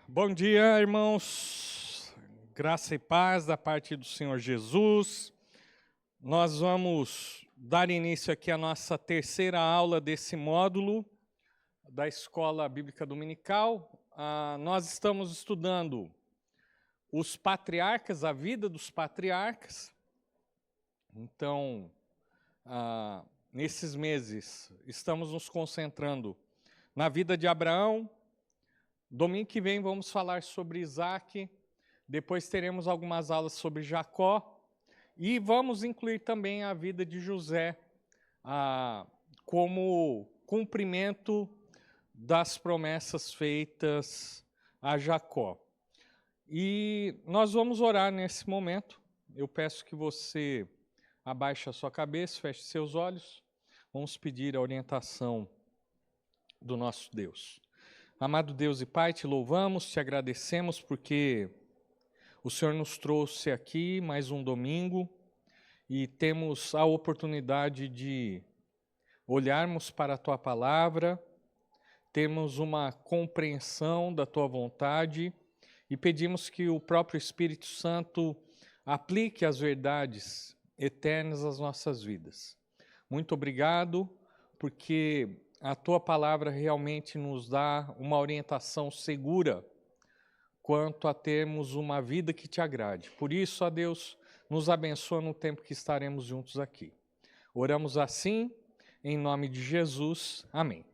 Bom dia, irmãos. Graça e paz da parte do Senhor Jesus. Nós vamos dar início aqui à nossa terceira aula desse módulo da Escola Bíblica Dominical. Nós estamos estudando os patriarcas, a vida dos patriarcas. Então, nesses meses, estamos nos concentrando na vida de Abraão. Domingo que vem vamos falar sobre Isaac, depois teremos algumas aulas sobre Jacó e vamos incluir também a vida de José como cumprimento das promessas feitas a Jacó. E nós vamos orar nesse momento. Eu peço que você abaixe a sua cabeça, feche seus olhos. Vamos pedir a orientação do nosso Deus. Amado Deus e Pai, te louvamos, te agradecemos porque o Senhor nos trouxe aqui mais um domingo e temos a oportunidade de olharmos para a Tua palavra, termos uma compreensão da Tua vontade e pedimos que o próprio Espírito Santo aplique as verdades eternas às nossas vidas. Muito obrigado, porque a Tua palavra realmente nos dá uma orientação segura quanto a termos uma vida que Te agrade. Por isso, ó Deus, nos abençoa no tempo que estaremos juntos aqui. Oramos assim, em nome de Jesus. Amém.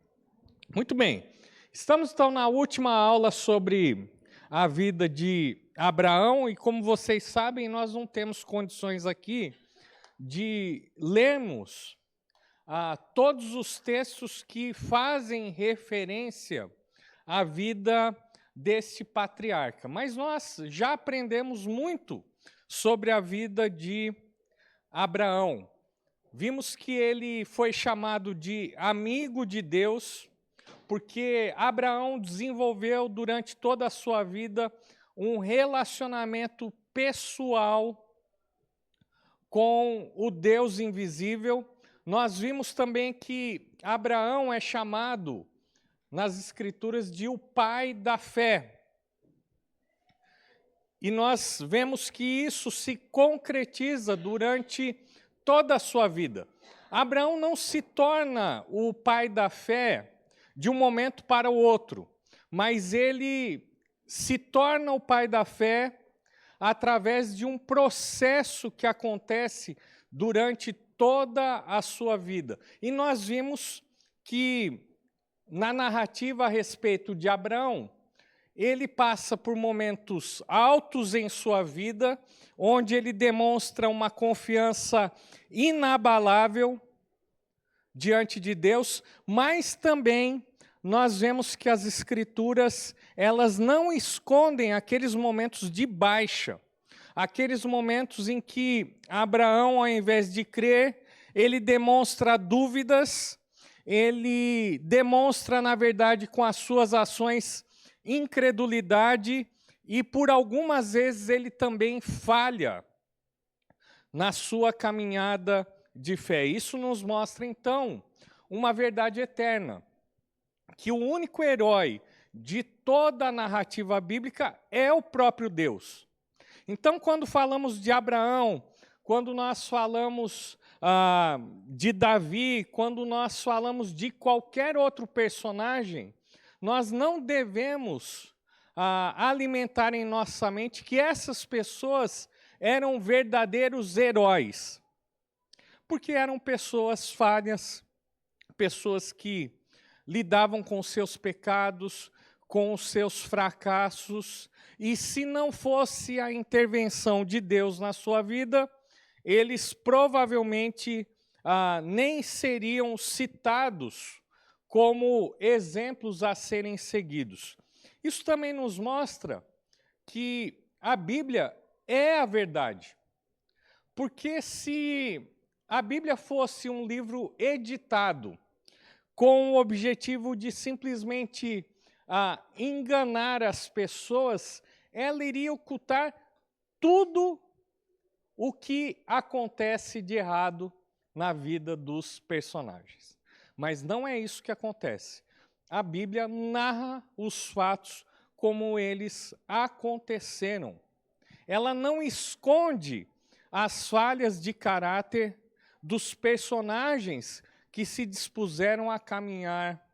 Muito bem. Estamos então na última aula sobre a vida de Abraão e como vocês sabem, nós não temos condições aqui de lermos todos os textos que fazem referência à vida desse patriarca. Mas nós já aprendemos muito sobre a vida de Abraão. Vimos que ele foi chamado de amigo de Deus, porque Abraão desenvolveu durante toda a sua vida um relacionamento pessoal com o Deus invisível. Nós vimos também que Abraão é chamado nas Escrituras de o pai da fé. E nós vemos que isso se concretiza durante toda a sua vida. Abraão não se torna o pai da fé de um momento para o outro, mas ele se torna o pai da fé através de um processo que acontece durante toda a sua vida. E nós vimos que na narrativa a respeito de Abraão, ele passa por momentos altos em sua vida, onde ele demonstra uma confiança inabalável diante de Deus, mas também nós vemos que as Escrituras, elas não escondem aqueles momentos de baixa, aqueles momentos em que Abraão, ao invés de crer, ele demonstra dúvidas, ele demonstra, na verdade, com as suas ações, incredulidade, e por algumas vezes ele também falha na sua caminhada de fé. Isso nos mostra, então, uma verdade eterna, que o único herói de toda a narrativa bíblica é o próprio Deus. Então, quando falamos de Abraão, quando nós falamos de Davi, quando nós falamos de qualquer outro personagem, nós não devemos alimentar em nossa mente que essas pessoas eram verdadeiros heróis, porque eram pessoas falhas, pessoas que lidavam com seus pecados, com os seus fracassos, e se não fosse a intervenção de Deus na sua vida, eles provavelmente nem seriam citados como exemplos a serem seguidos. Isso também nos mostra que a Bíblia é a verdade, porque se a Bíblia fosse um livro editado com o objetivo de simplesmente enganar as pessoas, ela iria ocultar tudo o que acontece de errado na vida dos personagens. Mas não é isso que acontece. A Bíblia narra os fatos como eles aconteceram. Ela não esconde as falhas de caráter dos personagens que se dispuseram a caminhar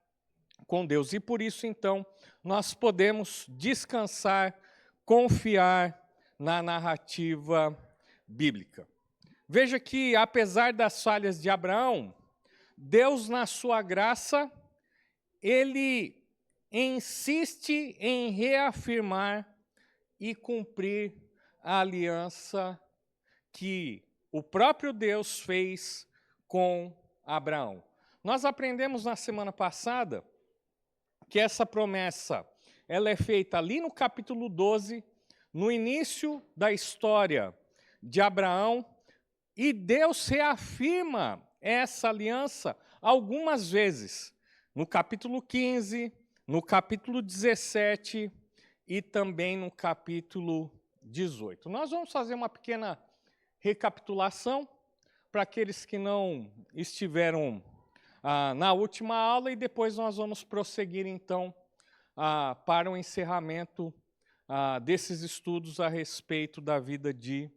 com Deus. E por isso, então, nós podemos descansar, confiar na narrativa bíblica. Veja que, apesar das falhas de Abraão, Deus, na sua graça, ele insiste em reafirmar e cumprir a aliança que o próprio Deus fez com Abraão. Nós aprendemos na semana passada que essa promessa ela é feita ali no capítulo 12, no início da história de Abraão, e Deus reafirma essa aliança algumas vezes, no capítulo 15, no capítulo 17 e também no capítulo 18. Nós vamos fazer uma pequena recapitulação para aqueles que não estiveram na última aula, e depois nós vamos prosseguir, então, para o encerramento desses estudos a respeito da vida de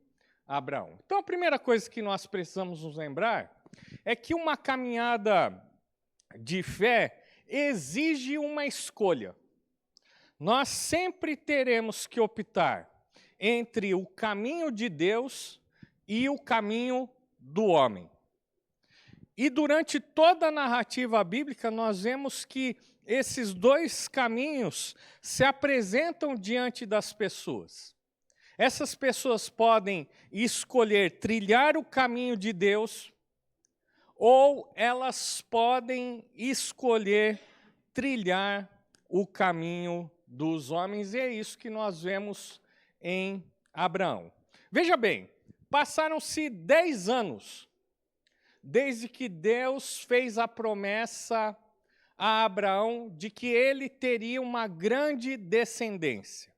Abraão. Então, a primeira coisa que nós precisamos nos lembrar é que uma caminhada de fé exige uma escolha. Nós sempre teremos que optar entre o caminho de Deus e o caminho do homem. E durante toda a narrativa bíblica, nós vemos que esses dois caminhos se apresentam diante das pessoas. Essas pessoas podem escolher trilhar o caminho de Deus, ou elas podem escolher trilhar o caminho dos homens, e é isso que nós vemos em Abraão. Veja bem, passaram-se 10 anos desde que Deus fez a promessa a Abraão de que ele teria uma grande descendência.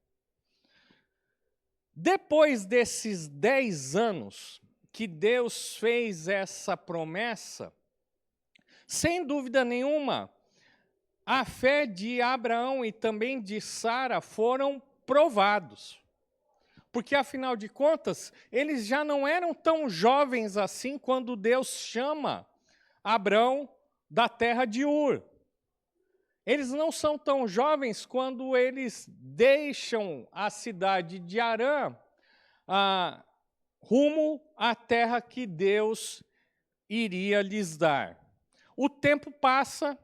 Depois desses 10 anos que Deus fez essa promessa, sem dúvida nenhuma, a fé de Abraão e também de Sara foram provados. Porque, afinal de contas, eles já não eram tão jovens assim quando Deus chama Abraão da terra de Ur. Eles não são tão jovens quando eles deixam a cidade de Harã rumo à terra que Deus iria lhes dar. O tempo passa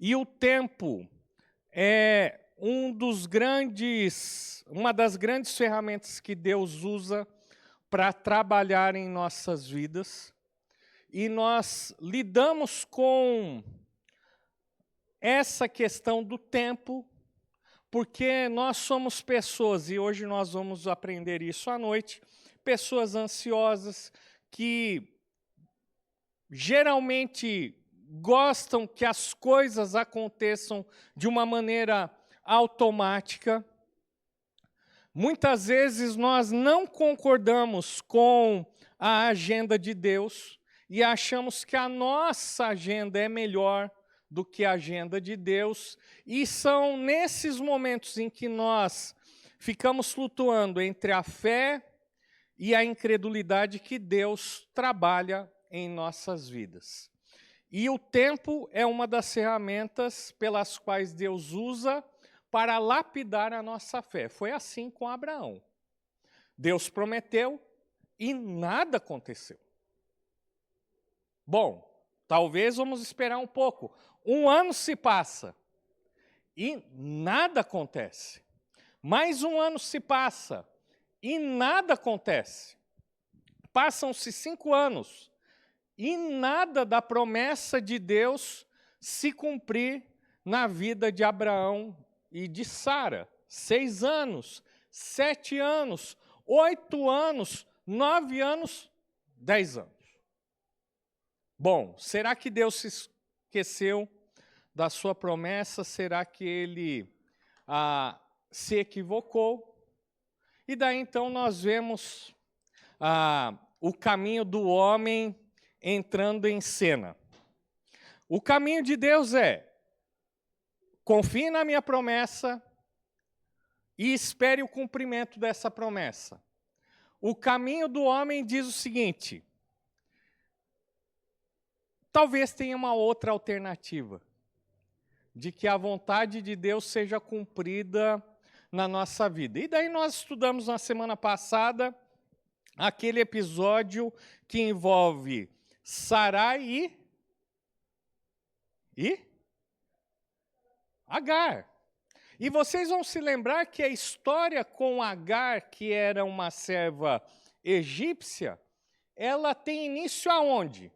e o tempo é uma das grandes ferramentas que Deus usa para trabalhar em nossas vidas. E nós lidamos com essa questão do tempo, porque nós somos pessoas, e hoje nós vamos aprender isso à noite, pessoas ansiosas que geralmente gostam que as coisas aconteçam de uma maneira automática. Muitas vezes nós não concordamos com a agenda de Deus e achamos que a nossa agenda é melhor do que a agenda de Deus, e são nesses momentos em que nós ficamos flutuando entre a fé e a incredulidade que Deus trabalha em nossas vidas. E o tempo é uma das ferramentas pelas quais Deus usa para lapidar a nossa fé. Foi assim com Abraão. Deus prometeu e nada aconteceu. Bom, talvez vamos esperar um pouco. 1 ano se passa e nada acontece. Mais 1 ano se passa e nada acontece. Passam-se 5 anos e nada da promessa de Deus se cumprir na vida de Abraão e de Sara. 6 anos, 7 anos, 8 anos, 9 anos, 10 anos. Bom, será que Deus se esqueceu da sua promessa? Será que ele se equivocou? E daí então nós vemos o caminho do homem entrando em cena. O caminho de Deus é: confie na minha promessa, e espere o cumprimento dessa promessa. O caminho do homem diz o seguinte: talvez tenha uma outra alternativa, de que a vontade de Deus seja cumprida na nossa vida. E daí nós estudamos na semana passada aquele episódio que envolve Sarai e Agar. E vocês vão se lembrar que a história com Agar, que era uma serva egípcia, ela tem início aonde?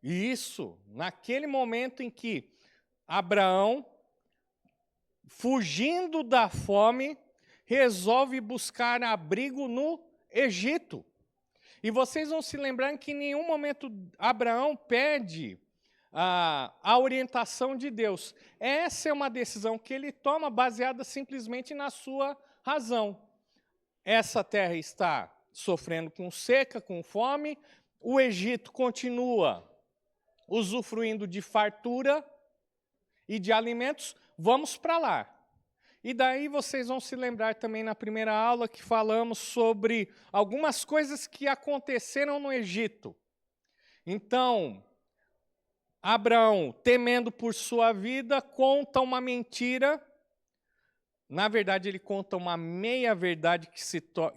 Isso, naquele momento em que Abraão, fugindo da fome, resolve buscar abrigo no Egito. E vocês vão se lembrar que em nenhum momento Abraão pede a orientação de Deus. Essa é uma decisão que ele toma baseada simplesmente na sua razão. Essa terra está sofrendo com seca, com fome, o Egito continua usufruindo de fartura e de alimentos, vamos para lá. E daí vocês vão se lembrar também na primeira aula que falamos sobre algumas coisas que aconteceram no Egito. Então, Abraão, temendo por sua vida, conta uma mentira. Na verdade, ele conta uma meia-verdade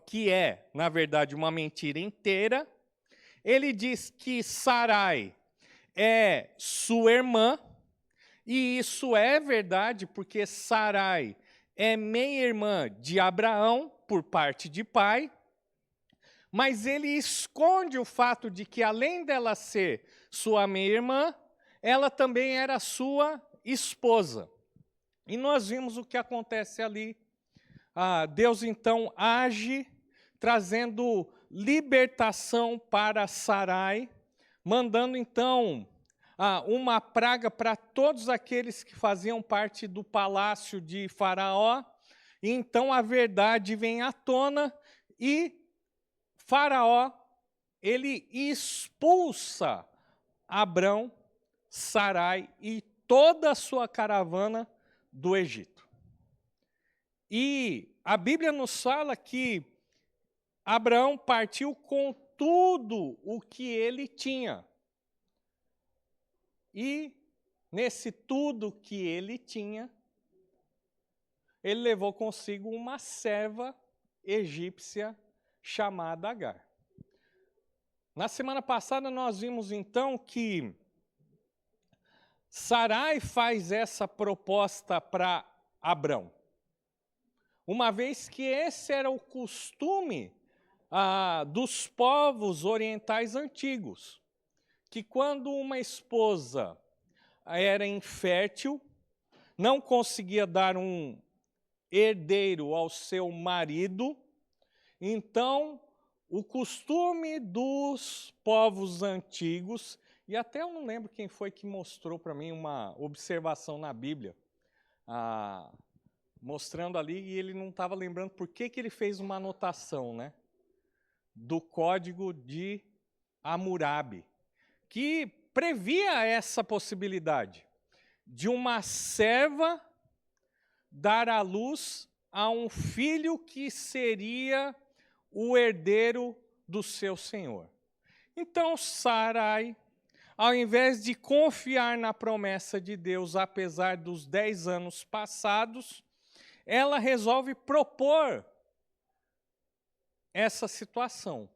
que é, na verdade, uma mentira inteira. Ele diz que Sarai é sua irmã, e isso é verdade, porque Sarai é meia-irmã de Abraão, por parte de pai, mas ele esconde o fato de que, além dela ser sua meia-irmã, ela também era sua esposa. E nós vimos o que acontece ali. Deus, então, age, trazendo libertação para Sarai, mandando, então, uma praga para todos aqueles que faziam parte do palácio de Faraó. E então a verdade vem à tona e Faraó, ele expulsa Abrão, Sarai e toda a sua caravana do Egito. E a Bíblia nos fala que Abraão partiu com tudo o que ele tinha. E nesse tudo que ele tinha, ele levou consigo uma serva egípcia chamada Agar. Na semana passada nós vimos então que Sarai faz essa proposta para Abrão, uma vez que esse era o costume dos povos orientais antigos, que quando uma esposa era infértil, não conseguia dar um herdeiro ao seu marido, então o costume dos povos antigos, e até eu não lembro quem foi que mostrou para mim uma observação na Bíblia, mostrando ali, e ele não estava lembrando por que ele fez uma anotação, né, do Código de Hammurabi, que previa essa possibilidade de uma serva dar à luz a um filho que seria o herdeiro do seu senhor. Então Sarai, ao invés de confiar na promessa de Deus, apesar dos 10 anos passados, ela resolve propor essa situação,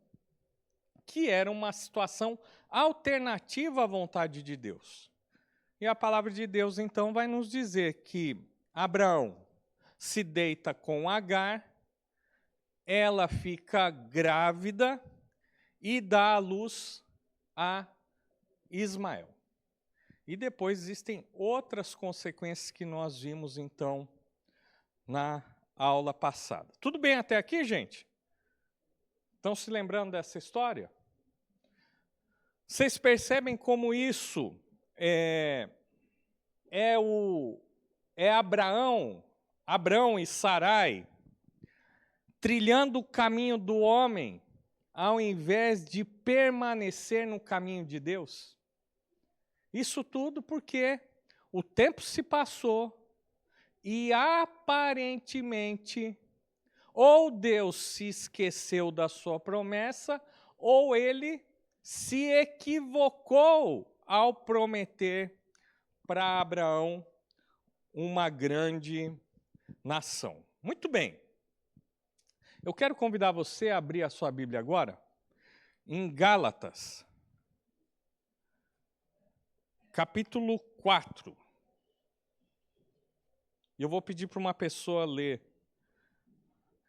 que era uma situação alternativa à vontade de Deus. E a palavra de Deus, então, vai nos dizer que Abraão se deita com Agar, ela fica grávida e dá à luz a Ismael. E depois existem outras consequências que nós vimos, então, na aula passada. Tudo bem até aqui, gente? Estão se lembrando dessa história? Vocês percebem como isso é Abrão e Sarai trilhando o caminho do homem, ao invés de permanecer no caminho de Deus? Isso tudo porque o tempo se passou e aparentemente, ou Deus se esqueceu da sua promessa, ou ele se equivocou ao prometer para Abraão uma grande nação. Muito bem. Eu quero convidar você a abrir a sua Bíblia agora em Gálatas, capítulo 4. E eu vou pedir para uma pessoa ler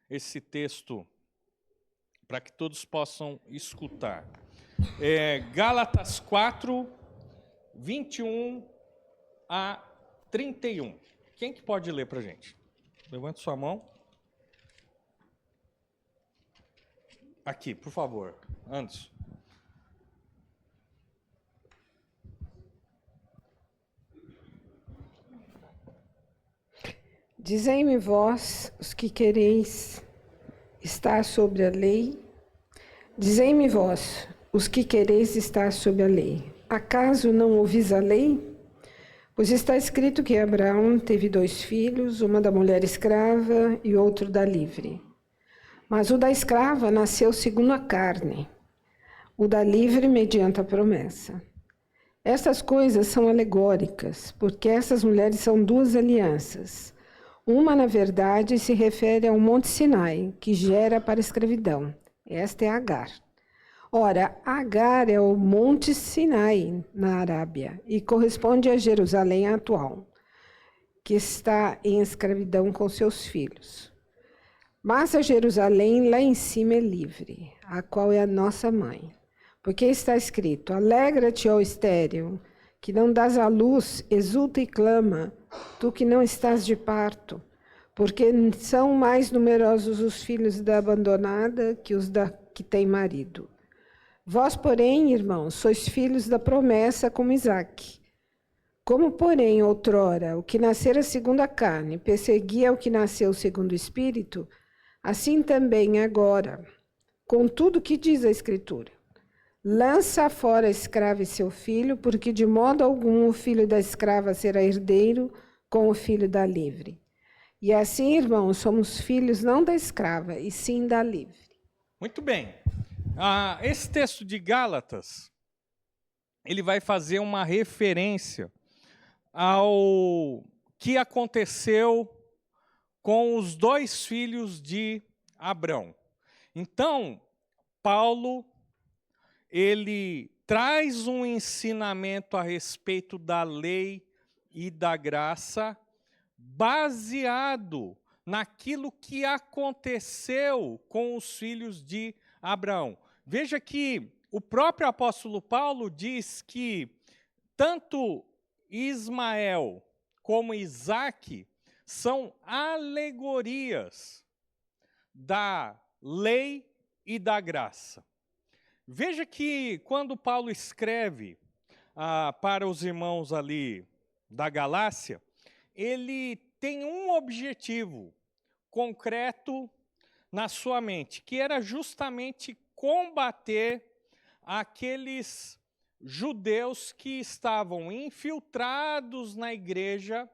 esse texto para que todos possam escutar. Gálatas 4, 21 a 31. Quem que pode ler para a gente? Levante sua mão. Aqui, por favor, Anderson. Dizei-me vós, os que quereis estar sobre a lei, dizei-me vós, os que quereis estar sobre a lei. Acaso não ouvis a lei? Pois está escrito que Abraão teve 2 filhos, uma da mulher escrava e outro da livre. Mas o da escrava nasceu segundo a carne, o da livre mediante a promessa. Estas coisas são alegóricas, porque essas mulheres são 2 alianças. Uma, na verdade, se refere ao Monte Sinai, que gera para a escravidão. Esta é Agar. Ora, Agar é o Monte Sinai, na Arábia, e corresponde a Jerusalém atual, que está em escravidão com seus filhos. Mas a Jerusalém lá em cima é livre, a qual é a nossa mãe. Porque está escrito: alegra-te, ó estéril, que não dás à luz, exulta e clama, tu que não estás de parto, porque são mais numerosos os filhos da abandonada que os da que tem marido. Vós, porém, irmãos, sois filhos da promessa como Isaque. Como, porém, outrora, o que nascera segundo a carne perseguia o que nasceu segundo o Espírito, assim também agora. Contudo, o que diz a Escritura? Lança fora a escrava e seu filho, porque de modo algum o filho da escrava será herdeiro com o filho da livre. E assim, irmãos, somos filhos não da escrava, e sim da livre. Muito bem. Esse texto de Gálatas, ele vai fazer uma referência ao que aconteceu com os 2 filhos de Abrão. Então, Paulo, ele traz um ensinamento a respeito da lei e da graça, baseado naquilo que aconteceu com os filhos de Abraão. Veja que o próprio apóstolo Paulo diz que tanto Ismael como Isaque são alegorias da lei e da graça. Veja que quando Paulo escreve para os irmãos ali da Galácia, ele tem um objetivo concreto na sua mente, que era justamente combater aqueles judeus que estavam infiltrados na igreja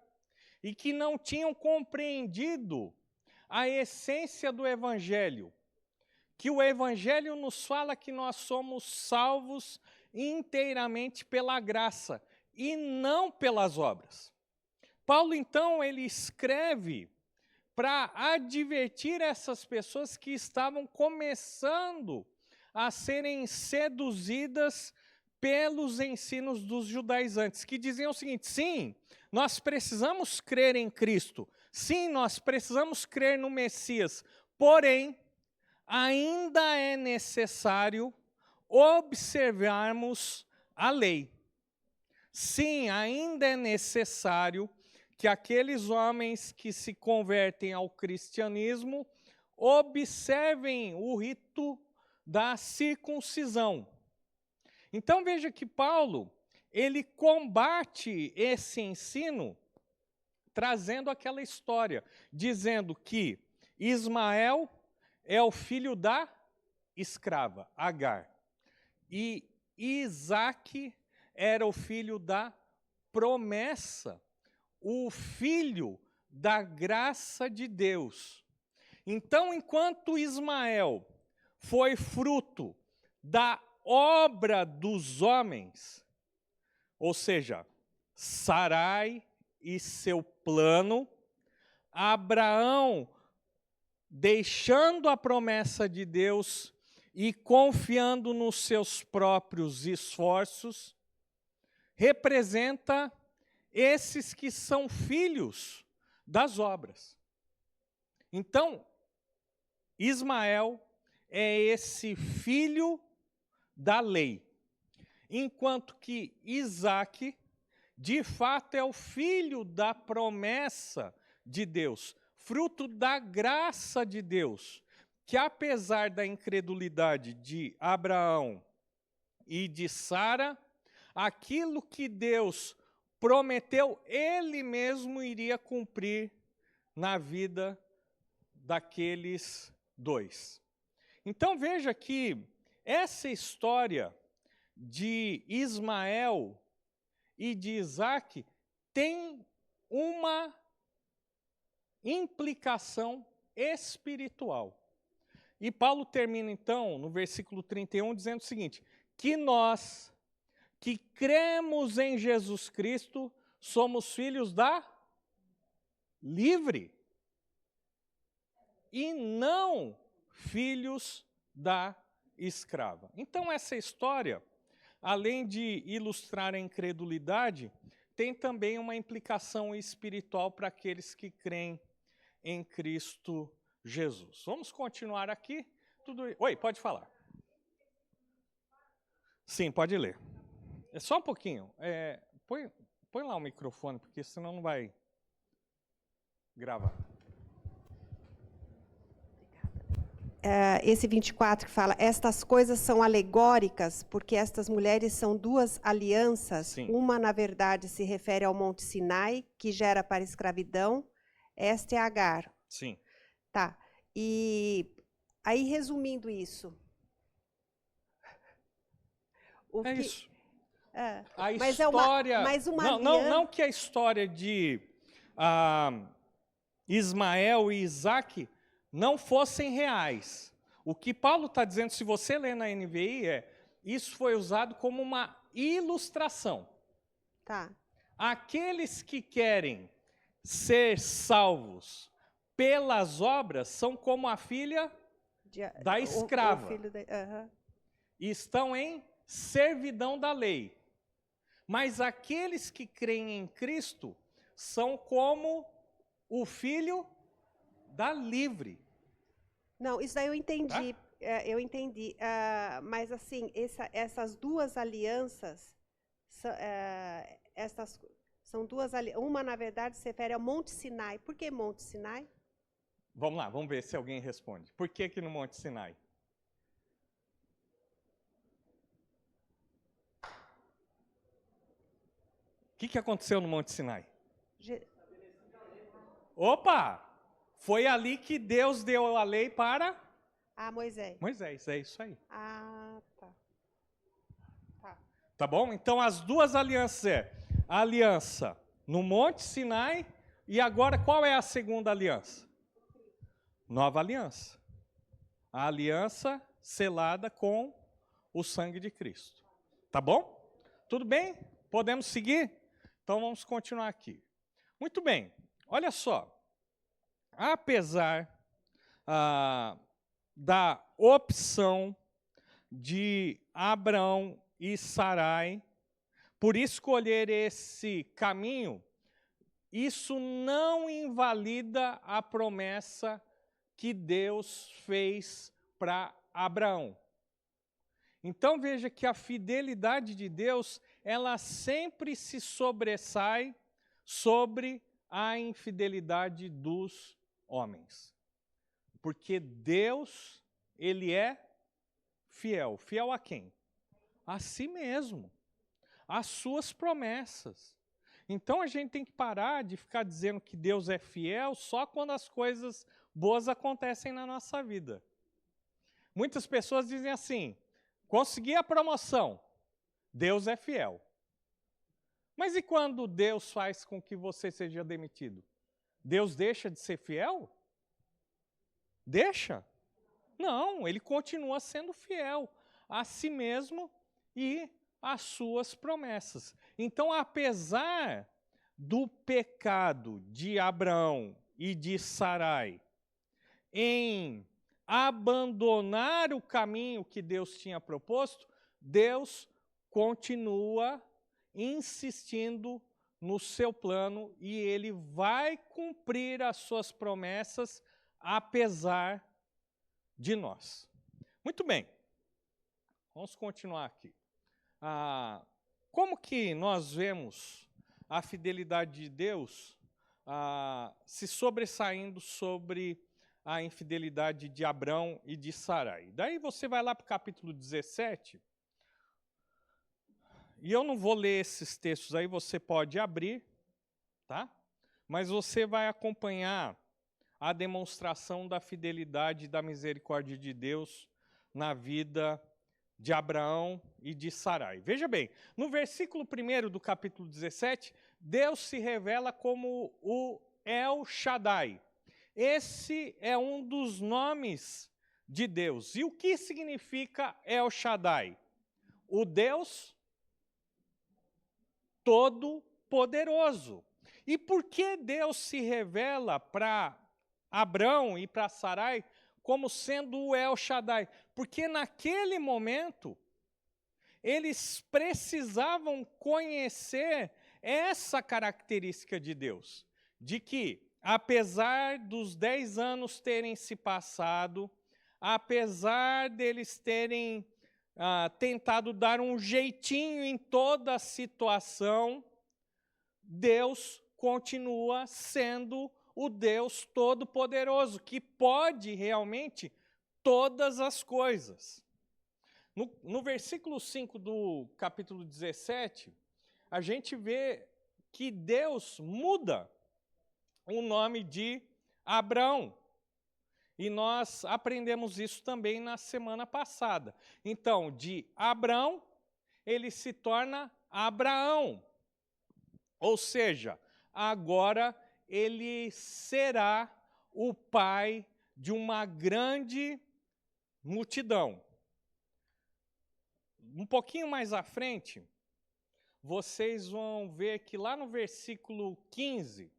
e que não tinham compreendido a essência do Evangelho. Que o Evangelho nos fala que nós somos salvos inteiramente pela graça e não pelas obras. Paulo, então, ele escreve para advertir essas pessoas que estavam começando a serem seduzidas pelos ensinos dos judaizantes, que diziam o seguinte: sim, nós precisamos crer em Cristo, sim, nós precisamos crer no Messias, porém, ainda é necessário observarmos a lei. Sim, ainda é necessário que aqueles homens que se convertem ao cristianismo observem o rito da circuncisão. Então veja que Paulo, ele combate esse ensino trazendo aquela história, dizendo que Ismael é o filho da escrava, Agar, e Isaque era o filho da promessa, o filho da graça de Deus. Então, enquanto Ismael foi fruto da obra dos homens, ou seja, Sarai e seu plano, Abraão, deixando a promessa de Deus e confiando nos seus próprios esforços, representa esses que são filhos das obras. Então, Ismael é esse filho da lei, enquanto que Isaque, de fato, é o filho da promessa de Deus, fruto da graça de Deus, que apesar da incredulidade de Abraão e de Sara, aquilo que Deus prometeu, ele mesmo iria cumprir na vida daqueles dois. Então veja que essa história de Ismael e de Isaque tem uma implicação espiritual. E Paulo termina então no versículo 31 dizendo o seguinte: que nós que cremos em Jesus Cristo somos filhos da livre e não filhos da escrava. Então essa história, além de ilustrar a incredulidade, tem também uma implicação espiritual para aqueles que creem em Cristo Jesus. Vamos continuar aqui. Oi, pode falar. Sim, pode ler. É só um pouquinho. Põe lá o microfone, porque senão não vai gravar. Esse 24 que fala, estas coisas são alegóricas, porque estas mulheres são duas alianças. Sim. Uma, na verdade, se refere ao Monte Sinai, que gera para a escravidão. Esta é Agar. Sim. Tá. E aí, resumindo isso. Isso. A Mas história. mas uma aliança... não que a história de Ismael e Isaque não fossem reais. O que Paulo está dizendo, se você ler na NVI, isso foi usado como uma ilustração. Tá. Aqueles que querem ser salvos pelas obras são como a filha da escrava. O filho E estão em servidão da lei. Mas aqueles que creem em Cristo são como o filho da livre. Não, isso daí eu entendi. Tá? Eu entendi. Mas assim, essas duas alianças, essas são duas alianças. Uma, na verdade, se refere ao Monte Sinai. Por que Monte Sinai? Vamos lá, vamos ver se alguém responde. Por que no Monte Sinai? O que aconteceu no Monte Sinai? Opa! Foi ali que Deus deu a lei para... Moisés. Moisés, é isso aí. Tá. Tá bom? Então as duas alianças a aliança no Monte Sinai e agora qual é a segunda aliança? Nova aliança. A aliança selada com o sangue de Cristo. Tá bom? Tudo bem? Podemos seguir? Então vamos continuar aqui. Muito bem. Olha só. Apesar da opção de Abraão e Sarai por escolher esse caminho, isso não invalida a promessa que Deus fez para Abraão. Então veja que a fidelidade de Deus, ela sempre se sobressai sobre a infidelidade dos homens. Porque Deus, ele é fiel. Fiel a quem? A si mesmo. Às suas promessas. Então a gente tem que parar de ficar dizendo que Deus é fiel só quando as coisas boas acontecem na nossa vida. Muitas pessoas dizem assim: consegui a promoção, Deus é fiel. Mas e quando Deus faz com que você seja demitido? Deus deixa de ser fiel? Deixa? Não, ele continua sendo fiel a si mesmo e às suas promessas. Então, apesar do pecado de Abraão e de Sarai em abandonar o caminho que Deus tinha proposto, Deus continua insistindo no seu plano e ele vai cumprir as suas promessas apesar de nós. Muito bem, vamos continuar aqui. Como que nós vemos a fidelidade de Deus se sobressaindo sobre a infidelidade de Abrão e de Sarai? Daí você vai lá para o capítulo 17, e eu não vou ler esses textos aí, você pode abrir, tá? Mas você vai acompanhar a demonstração da fidelidade e da misericórdia de Deus na vida de Abraão e de Sarai. Veja bem, no versículo 1 do capítulo 17, Deus se revela como o El Shaddai. Esse é um dos nomes de Deus. E o que significa El Shaddai? O Deus Todo-Poderoso. E por que Deus se revela para Abrão e para Sarai como sendo o El Shaddai? Porque naquele momento eles precisavam conhecer essa característica de Deus, de que apesar dos 10 anos terem se passado, apesar deles terem tentado dar um jeitinho em toda a situação, Deus continua sendo o Deus Todo-Poderoso, que pode realmente todas as coisas. No versículo 5 do capítulo 17, a gente vê que Deus muda o nome de Abrão. E nós aprendemos isso também na semana passada. Então, de Abrão, ele se torna Abraão. Ou seja, agora ele será o pai de uma grande multidão. Um pouquinho mais à frente, vocês vão ver que lá no versículo 15,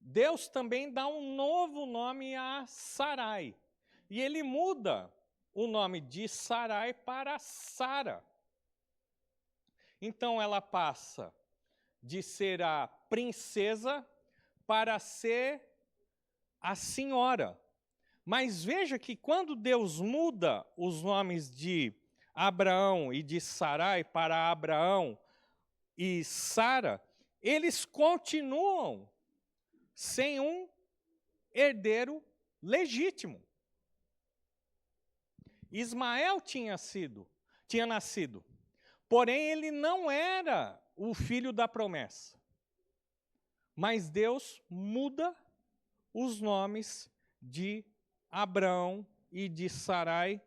Deus também dá um novo nome a Sarai. E ele muda o nome de Sarai para Sara. Então ela passa de ser a princesa para ser a senhora. Mas veja que quando Deus muda os nomes de Abraão e de Sarai para Abraão e Sara, eles continuam sem um herdeiro legítimo. Ismael tinha nascido, porém ele não era o filho da promessa. Mas Deus muda os nomes de Abraão e de Sarai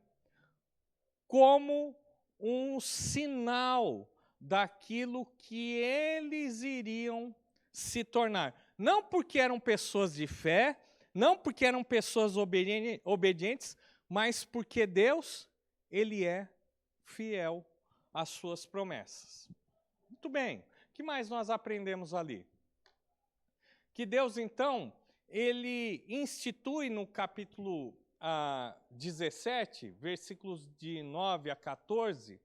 como um sinal daquilo que eles iriam se tornar. Não porque eram pessoas de fé, não porque eram pessoas obedientes, mas porque Deus, ele é fiel às suas promessas. Muito bem, o que mais nós aprendemos ali? Que Deus, então, ele institui no capítulo 17, versículos de 9 a 14,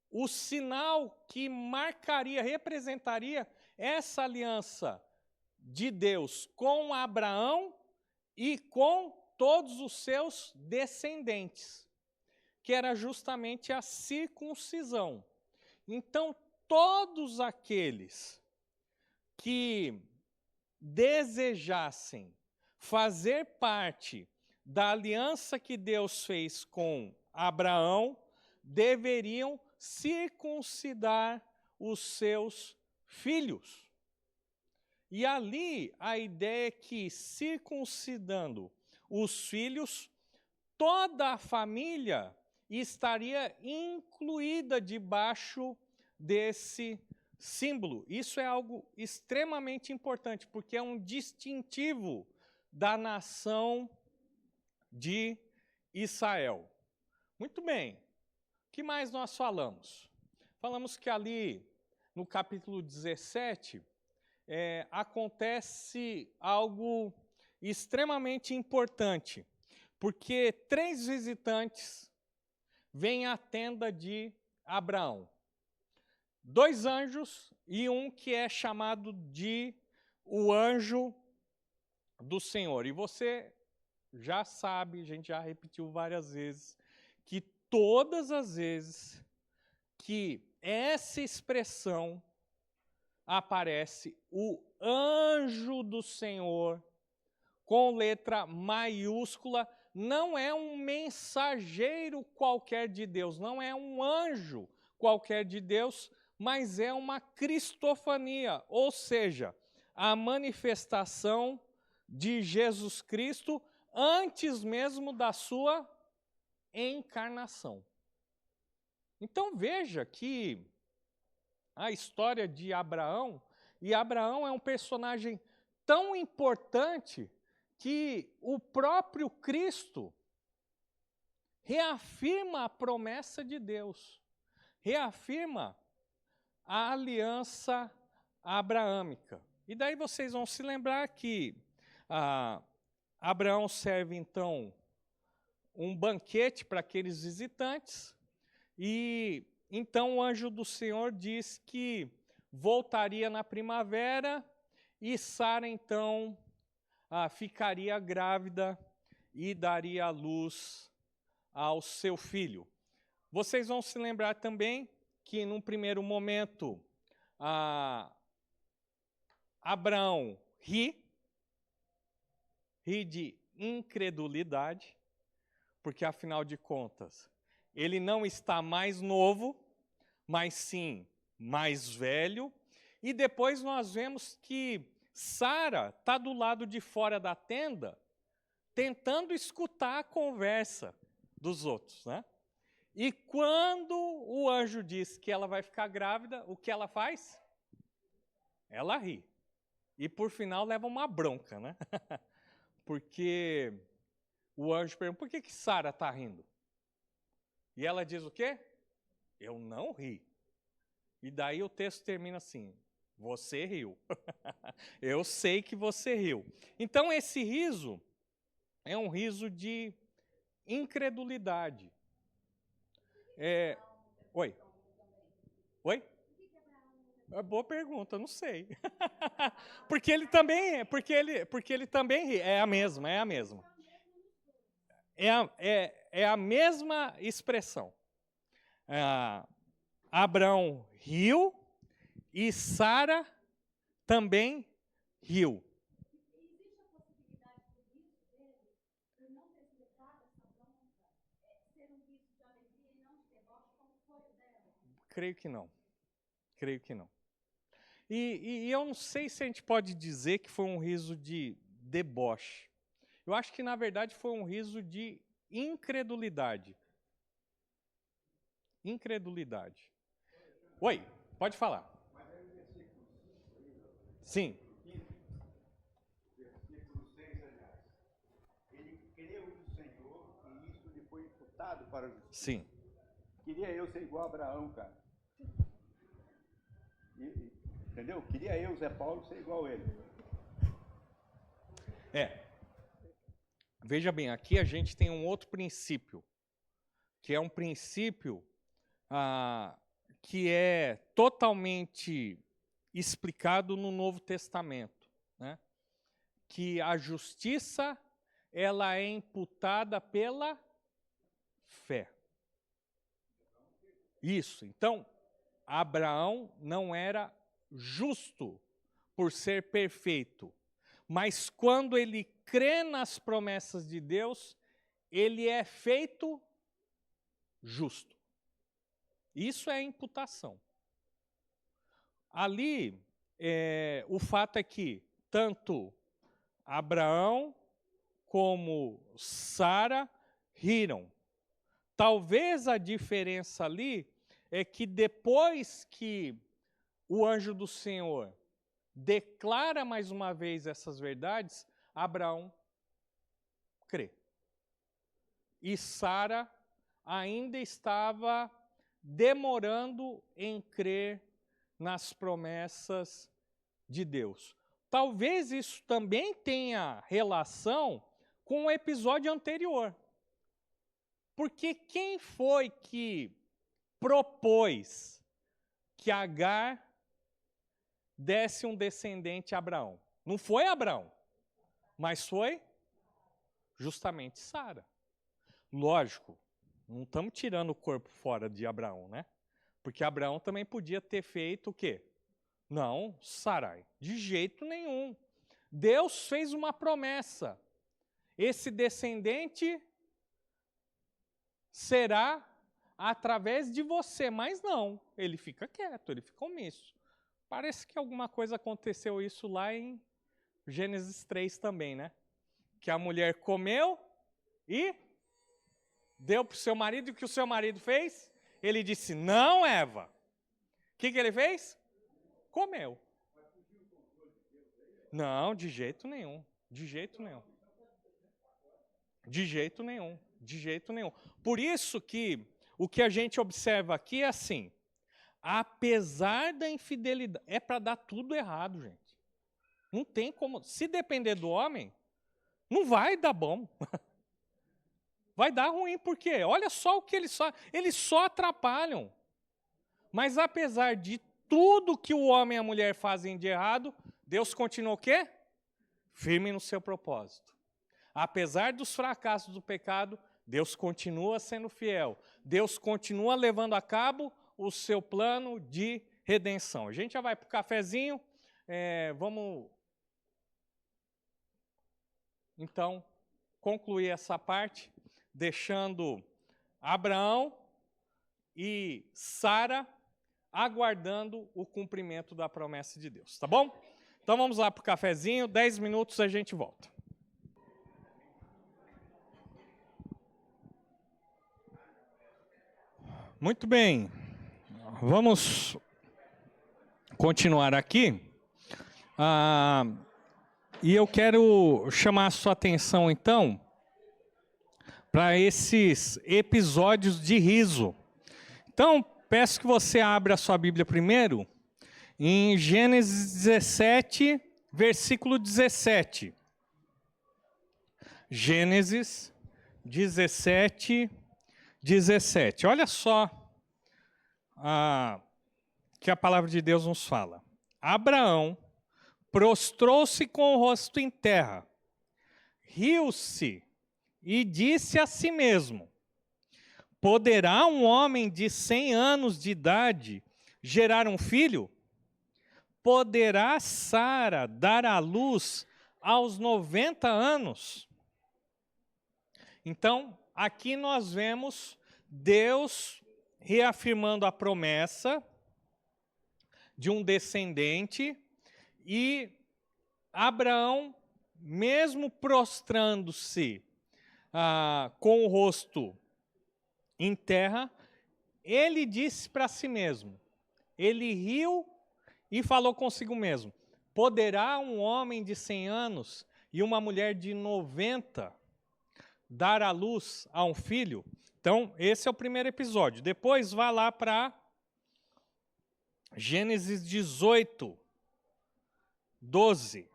o sinal que marcaria, representaria essa aliança de Deus com Abraão e com todos os seus descendentes, que era justamente a circuncisão. Então, todos aqueles que desejassem fazer parte da aliança que Deus fez com Abraão, deveriam circuncidar os seus filhos. E ali a ideia é que, circuncidando os filhos, toda a família estaria incluída debaixo desse símbolo. Isso é algo extremamente importante, porque é um distintivo da nação de Israel. Muito bem. O que mais nós falamos? Falamos que ali, no capítulo 17, acontece algo extremamente importante, porque 3 visitantes vêm à tenda de Abraão. 2 anjos e um que é chamado de o anjo do Senhor. E você já sabe, a gente já repetiu várias vezes, que todas as vezes que essa expressão aparece, o anjo do Senhor, com letra maiúscula, não é um mensageiro qualquer de Deus, não é um anjo qualquer de Deus, mas é uma cristofania, ou seja, a manifestação de Jesus Cristo antes mesmo da sua encarnação. Então veja que a história de Abraão, e Abraão é um personagem tão importante que o próprio Cristo reafirma a promessa de Deus, reafirma a aliança abraâmica. E daí vocês vão se lembrar que Abraão serve então um banquete para aqueles visitantes, e então o anjo do Senhor diz que voltaria na primavera e Sara então ficaria grávida e daria à luz ao seu filho. Vocês vão se lembrar também que num primeiro momento Abraão ri de incredulidade, porque afinal de contas ele não está mais novo, mas sim mais velho. E depois nós vemos que Sara está do lado de fora da tenda, tentando escutar a conversa dos outros, né? E quando o anjo diz que ela vai ficar grávida, o que ela faz? Ela ri. E por final leva uma bronca, né? Porque o anjo pergunta, por que Sara está rindo? E ela diz o quê? Eu não ri. E daí o texto termina assim, você riu. Eu sei que você riu. Então esse riso é um riso de incredulidade. Oi? Oi? É boa pergunta, não sei. Porque ele também, porque ele também ri. É a mesma. É a mesma expressão. Abraão riu e Sara também riu. Existe a possibilidade do riso dele, por não ter sido levado essa bronca, ser um riso de alegria e não de deboche, como foi o dela? Creio que não. E eu não sei se a gente pode dizer que foi um riso de deboche. Eu acho que, na verdade, foi um riso de incredulidade. Incredulidade. Oi, pode falar. Mas aí o versículo 5, Sim. versículo 6, aliás. Ele creu no Senhor e isso lhe foi imputado para a justiça. Sim. Queria eu ser igual a Abraão, cara. Entendeu? Queria eu, Zé Paulo, ser igual a ele. Veja bem, aqui a gente tem um outro princípio, que é um princípio que é totalmente explicado no Novo Testamento, né? Que a justiça ela é imputada pela fé. Isso. Então, Abraão não era justo por ser perfeito, mas quando ele crê nas promessas de Deus, ele é feito justo. Isso é imputação. Ali, o fato é que tanto Abraão como Sara riram. Talvez a diferença ali é que depois que o anjo do Senhor declara mais uma vez essas verdades, Abraão crê. E Sara ainda estava demorando em crer nas promessas de Deus. Talvez isso também tenha relação com o episódio anterior. Porque quem foi que propôs que Agar desse um descendente a Abraão? Não foi Abraão, mas foi justamente Sara. Lógico, não estamos tirando o corpo fora de Abraão, né? Porque Abraão também podia ter feito o quê? Não, Sarai, de jeito nenhum. Deus fez uma promessa. Esse descendente será através de você, mas não, ele fica quieto, ele fica omisso. Parece que alguma coisa aconteceu isso lá em Gênesis 3 também, né? Que a mulher comeu e deu para o seu marido, e o que o seu marido fez? Ele disse, não, Eva. O que ele fez? Comeu. Não, de jeito nenhum, de jeito nenhum. De jeito nenhum, de jeito nenhum. Por isso que o que a gente observa aqui é assim, apesar da infidelidade, é para dar tudo errado, gente. Não tem como, se depender do homem, não vai dar bom. Vai dar ruim, por quê? Olha só o que eles só atrapalham. Mas apesar de tudo que o homem e a mulher fazem de errado, Deus continua o quê? Firme no seu propósito. Apesar dos fracassos do pecado, Deus continua sendo fiel. Deus continua levando a cabo o seu plano de redenção. A gente já vai para o cafezinho. Vamos, então, concluir essa parte, deixando Abraão e Sara aguardando o cumprimento da promessa de Deus. Tá bom? Então vamos lá para o cafezinho. 10 minutos a gente volta. Muito bem, vamos continuar aqui. E eu quero chamar a sua atenção, então, para esses episódios de riso. Então, peço que você abra a sua Bíblia primeiro, em Gênesis 17, versículo 17. Gênesis 17, 17. Olha só que a palavra de Deus nos fala. Abraão prostrou-se com o rosto em terra, riu-se e disse a si mesmo, poderá um homem de 100 anos de idade gerar um filho? Poderá Sara dar à luz aos 90 anos? Então, aqui nós vemos Deus reafirmando a promessa de um descendente e Abraão, mesmo prostrando-se com o rosto em terra, ele disse para si mesmo, ele riu e falou consigo mesmo, poderá um homem de 100 anos e uma mulher de 90 dar à luz a um filho? Então, esse é o primeiro episódio. Depois, vá lá para Gênesis 18, 12.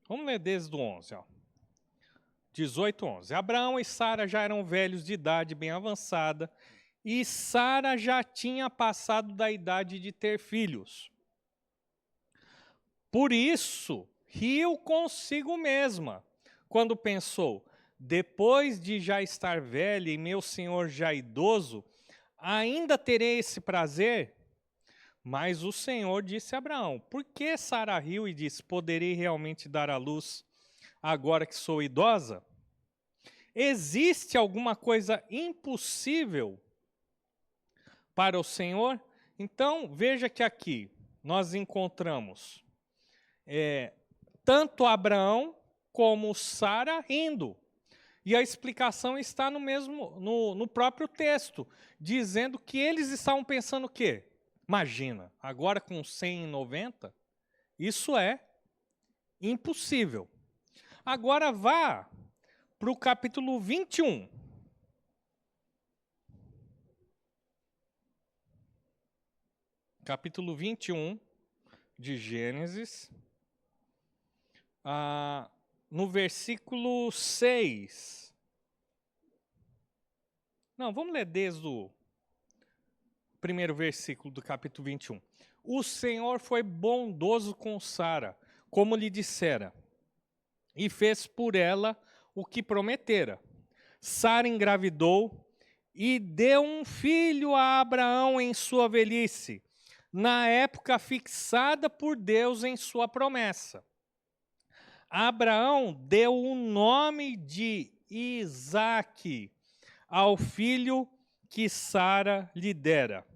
Vamos ler desde o 11. 18, 11. Abraão e Sara já eram velhos de idade bem avançada, e Sara já tinha passado da idade de ter filhos. Por isso, riu consigo mesma, quando pensou, depois de já estar velha e meu senhor já idoso, ainda terei esse prazer? Mas o Senhor disse a Abraão, por que Sara riu e disse, poderei realmente dar à luz agora que sou idosa? Existe alguma coisa impossível para o Senhor? Então, veja que aqui nós encontramos tanto Abraão como Sara rindo. E a explicação está no próprio texto, dizendo que eles estavam pensando o quê? Imagina, agora com 190, isso é impossível. Agora vá para o capítulo 21. Capítulo 21 de Gênesis, no versículo 6. Não, vamos ler desde o primeiro versículo do capítulo 21. O Senhor foi bondoso com Sara, como lhe dissera, e fez por ela o que prometera. Sara engravidou e deu um filho a Abraão em sua velhice, na época fixada por Deus em sua promessa. Abraão deu o nome de Isaque ao filho que Sara lhe dera.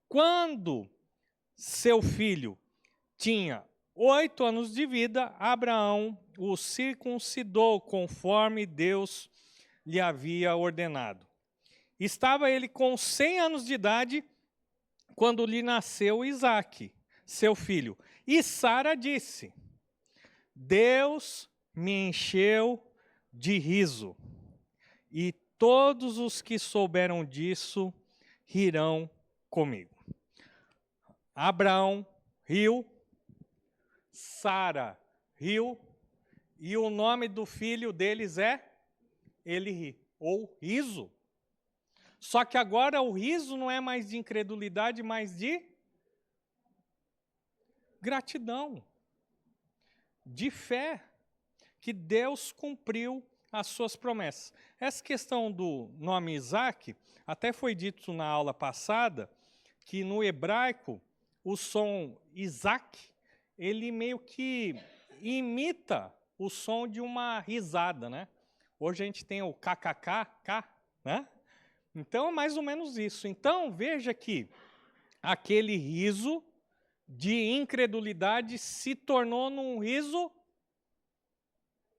Quando seu filho tinha 8 anos de vida, Abraão o circuncidou conforme Deus lhe havia ordenado. Estava ele com 100 anos de idade quando lhe nasceu Isaque, seu filho. E Sara disse: Deus me encheu de riso, e todos os que souberam disso rirão comigo. Abraão riu, Sara riu, e o nome do filho deles é Eli, ou riso. Só que agora o riso não é mais de incredulidade, mas de gratidão, de fé, que Deus cumpriu as suas promessas. Essa questão do nome Isaac, até foi dito na aula passada, que no hebraico, o som Isaac, ele meio que imita o som de uma risada, né? Hoje a gente tem o kkkk, né? Então é mais ou menos isso. Então veja que aquele riso de incredulidade se tornou num riso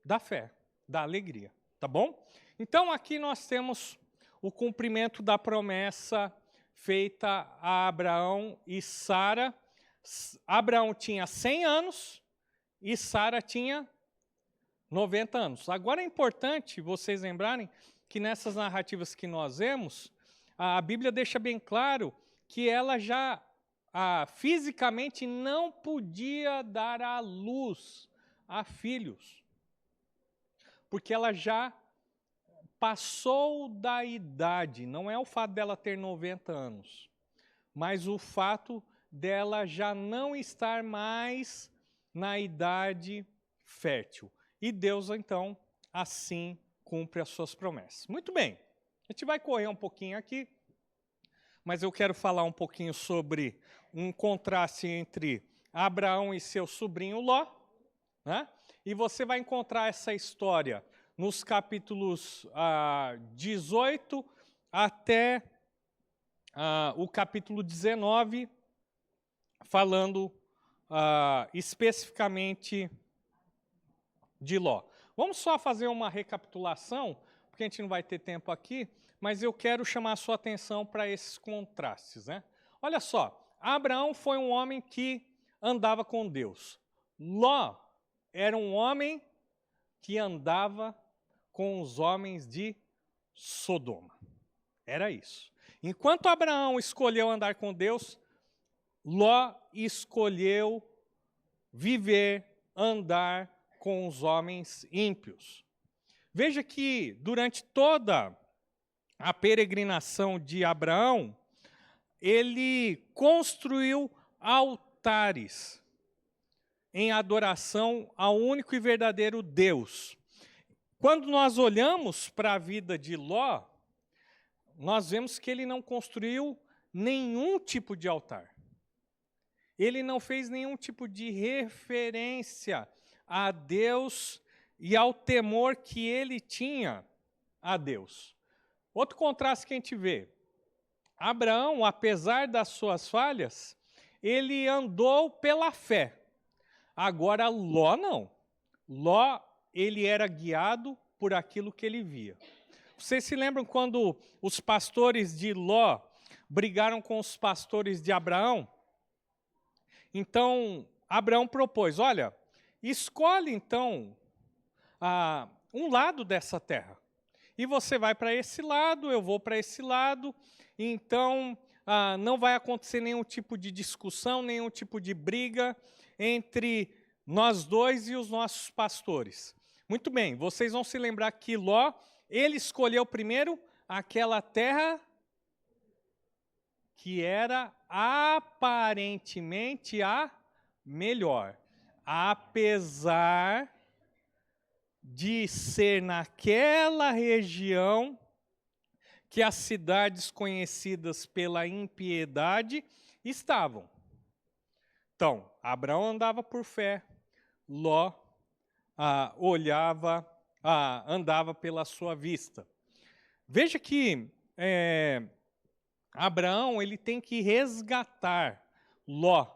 da fé, da alegria, tá bom? Então aqui nós temos o cumprimento da promessa feita a Abraão e Sara. Abraão tinha 100 anos e Sara tinha 90 anos. Agora é importante vocês lembrarem que nessas narrativas que nós vemos, a Bíblia deixa bem claro que ela já fisicamente não podia dar à luz a filhos, porque ela já passou da idade. Não é o fato dela ter 90 anos, mas o fato dela já não estar mais na idade fértil. E Deus, então, assim cumpre as suas promessas. Muito bem, a gente vai correr um pouquinho aqui, mas eu quero falar um pouquinho sobre um contraste entre Abraão e seu sobrinho Ló, né? E você vai encontrar essa história nos capítulos 18 até o capítulo 19, falando especificamente de Ló. Vamos só fazer uma recapitulação, porque a gente não vai ter tempo aqui, mas eu quero chamar a sua atenção para esses contrastes, né? Olha só, Abraão foi um homem que andava com Deus. Ló era um homem que andava com os homens de Sodoma. Era isso. Enquanto Abraão escolheu andar com Deus, Ló escolheu viver, andar com os homens ímpios. Veja que durante toda a peregrinação de Abraão, ele construiu altares em adoração ao único e verdadeiro Deus. Quando nós olhamos para a vida de Ló, nós vemos que ele não construiu nenhum tipo de altar. Ele não fez nenhum tipo de referência a Deus e ao temor que ele tinha a Deus. Outro contraste que a gente vê, Abraão, apesar das suas falhas, ele andou pela fé. Agora, Ló não. Ló, ele era guiado por aquilo que ele via. Vocês se lembram quando os pastores de Ló brigaram com os pastores de Abraão? Então, Abraão propôs, olha, escolhe então um lado dessa terra. E você vai para esse lado, eu vou para esse lado. Então, não vai acontecer nenhum tipo de discussão, nenhum tipo de briga entre nós dois e os nossos pastores. Muito bem, vocês vão se lembrar que Ló, ele escolheu primeiro aquela terra que era aparentemente a melhor, apesar de ser naquela região que as cidades conhecidas pela impiedade estavam. Então, Abraão andava por fé, Ló andava pela sua vista. Veja que Abraão ele tem que resgatar Ló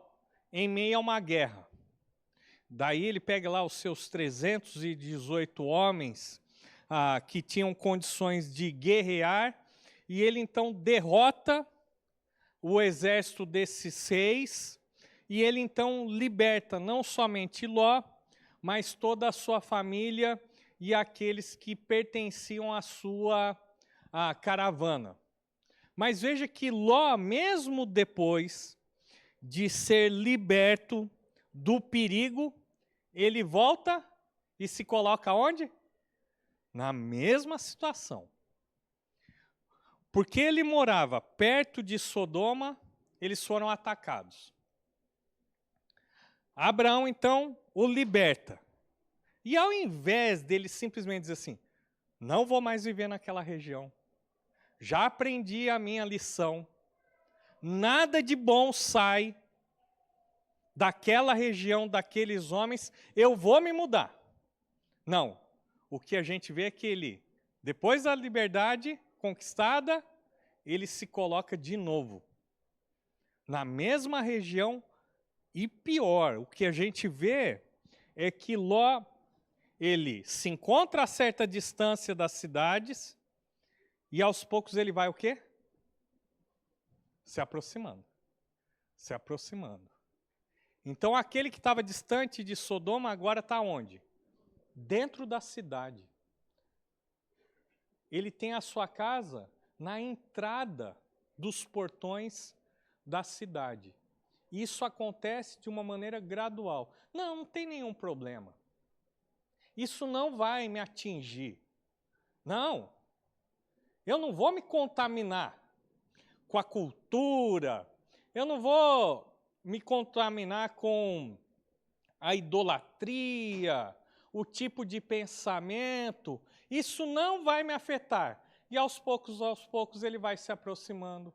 em meio a uma guerra. Daí ele pega lá os seus 318 homens que tinham condições de guerrear, e ele então derrota o exército desses 6, e ele então liberta não somente Ló, mas toda a sua família e aqueles que pertenciam à sua caravana. Mas veja que Ló, mesmo depois de ser liberto do perigo, ele volta e se coloca onde? Na mesma situação. Porque ele morava perto de Sodoma, eles foram atacados. Abraão, então, o liberta. E ao invés dele simplesmente dizer assim, não vou mais viver naquela região, já aprendi a minha lição, nada de bom sai daquela região, daqueles homens, eu vou me mudar. Não, o que a gente vê é que ele, depois da liberdade conquistada, ele se coloca de novo na mesma região. E pior, o que a gente vê é que Ló, ele se encontra a certa distância das cidades e aos poucos ele vai o quê? Se aproximando. Se aproximando. Então aquele que estava distante de Sodoma agora está onde? Dentro da cidade. Ele tem a sua casa na entrada dos portões da cidade. Isso acontece de uma maneira gradual. Não tem nenhum problema. Isso não vai me atingir. Não. Eu não vou me contaminar com a cultura. Eu não vou me contaminar com a idolatria, o tipo de pensamento. Isso não vai me afetar. E aos poucos ele vai se aproximando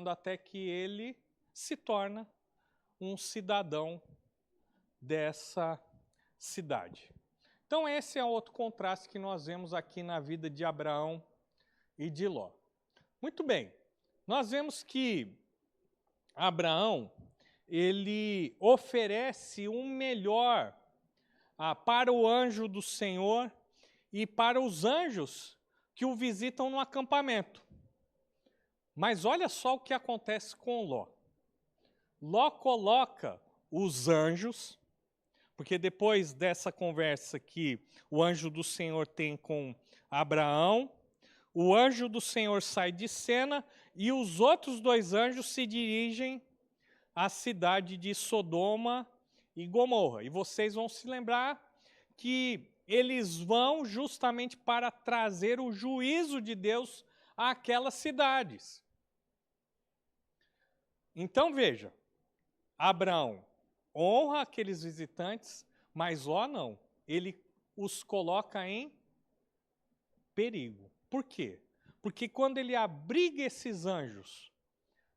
até que ele se torna um cidadão dessa cidade. Então esse é outro contraste que nós vemos aqui na vida de Abraão e de Ló. Muito bem, nós vemos que Abraão, ele oferece um melhor para o anjo do Senhor e para os anjos que o visitam no acampamento. Mas olha só o que acontece com Ló. Ló coloca os anjos, porque depois dessa conversa que o anjo do Senhor tem com Abraão, o anjo do Senhor sai de cena e os outros 2 anjos se dirigem à cidade de Sodoma e Gomorra. E vocês vão se lembrar que eles vão justamente para trazer o juízo de Deus àquelas cidades. Então veja, Abraão honra aqueles visitantes, mas Ló não. Ele os coloca em perigo. Por quê? Porque quando ele abriga esses anjos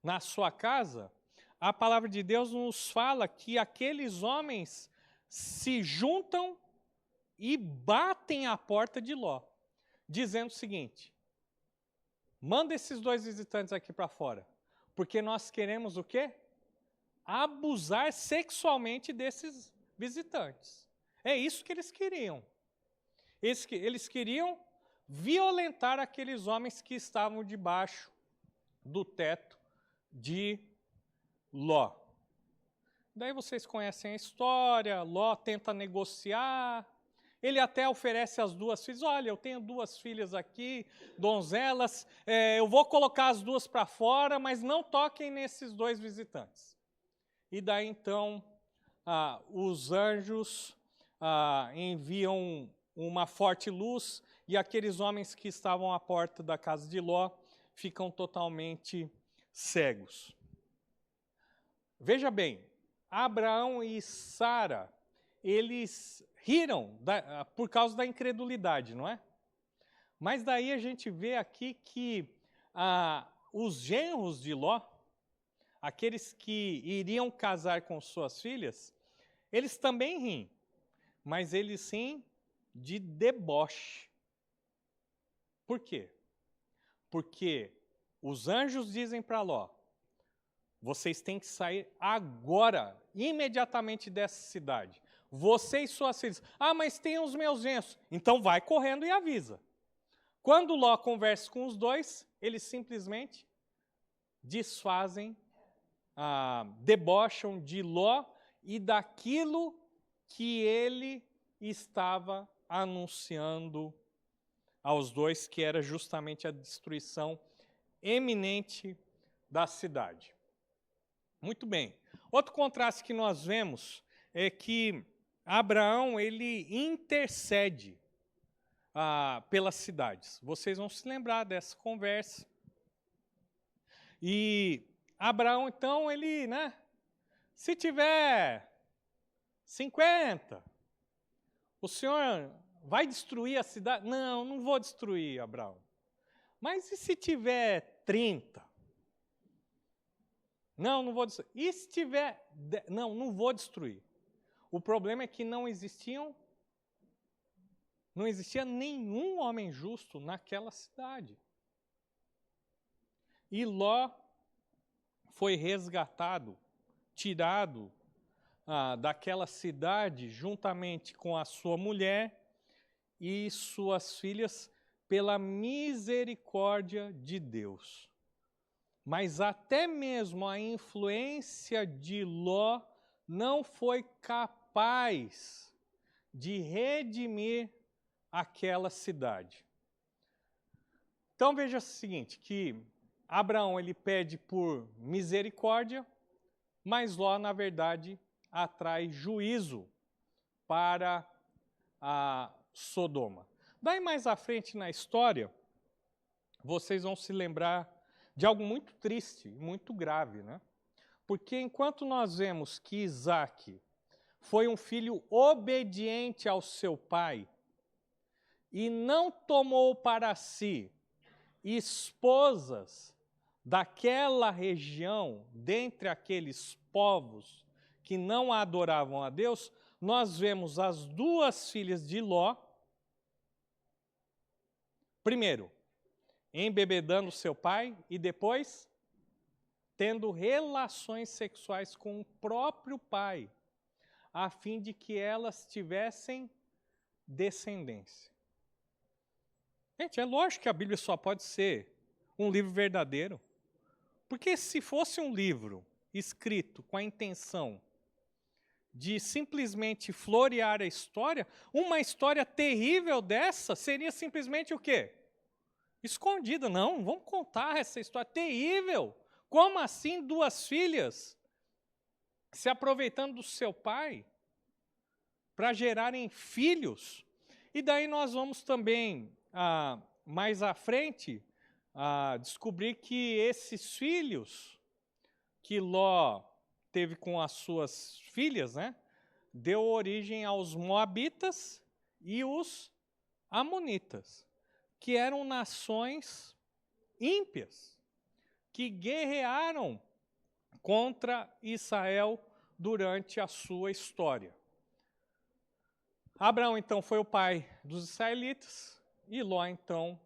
na sua casa, a palavra de Deus nos fala que aqueles homens se juntam e batem à porta de Ló, dizendo o seguinte: manda esses 2 visitantes aqui para fora, porque nós queremos o quê? abusar sexualmente desses visitantes. É isso que eles queriam. Eles queriam violentar aqueles homens que estavam debaixo do teto de Ló. Daí vocês conhecem a história, Ló tenta negociar, ele até oferece as 2 filhas, olha, eu tenho 2 filhas aqui, donzelas, eu vou colocar as 2 para fora, mas não toquem nesses 2 visitantes. E daí então os anjos enviam uma forte luz e aqueles homens que estavam à porta da casa de Ló ficam totalmente cegos. Veja bem, Abraão e Sara, eles riram por causa da incredulidade, não é? Mas daí a gente vê aqui que os genros de Ló, aqueles que iriam casar com suas filhas, eles também riem, mas eles riem de deboche. Por quê? Porque os anjos dizem para Ló, vocês têm que sair agora, imediatamente dessa cidade. Você e suas filhas. Mas tem os meus genros. Então vai correndo e avisa. Quando Ló conversa com os 2, eles simplesmente desfazem, debocham de Ló e daquilo que ele estava anunciando aos 2, que era justamente a destruição eminente da cidade. Muito bem. Outro contraste que nós vemos é que Abraão, ele intercede pelas cidades. Vocês vão se lembrar dessa conversa. E Abraão, então, ele, se tiver 50, o senhor vai destruir a cidade? Não, não vou destruir, Abraão. Mas e se tiver 30? Não, não vou destruir. E se tiver... Não, não vou destruir. O problema é que não existia nenhum homem justo naquela cidade. E Ló foi resgatado, tirado daquela cidade, juntamente com a sua mulher e suas filhas, pela misericórdia de Deus. Mas até mesmo a influência de Ló não foi capaz de redimir aquela cidade. Então veja o seguinte, que Abraão ele pede por misericórdia, mas Ló, na verdade, atrai juízo para a Sodoma. Daí mais à frente na história, vocês vão se lembrar de algo muito triste, muito grave, né? Porque enquanto nós vemos que Isaac foi um filho obediente ao seu pai e não tomou para si esposas daquela região, dentre aqueles povos que não adoravam a Deus, nós vemos as 2 filhas de Ló, primeiro, embebedando seu pai e depois tendo relações sexuais com o próprio pai, a fim de que elas tivessem descendência. Gente, é lógico que a Bíblia só pode ser um livro verdadeiro, porque se fosse um livro escrito com a intenção de simplesmente florear a história, uma história terrível dessa seria simplesmente o quê? Escondida. Não, vamos contar essa história terrível. Como assim 2 filhas se aproveitando do seu pai para gerarem filhos? E daí nós vamos também, mais à frente, descobrir que esses filhos que Ló teve com as suas filhas, deu origem aos Moabitas e os Amonitas, que eram nações ímpias, que guerrearam contra Israel durante a sua história. Abraão, então, foi o pai dos israelitas e Ló, então,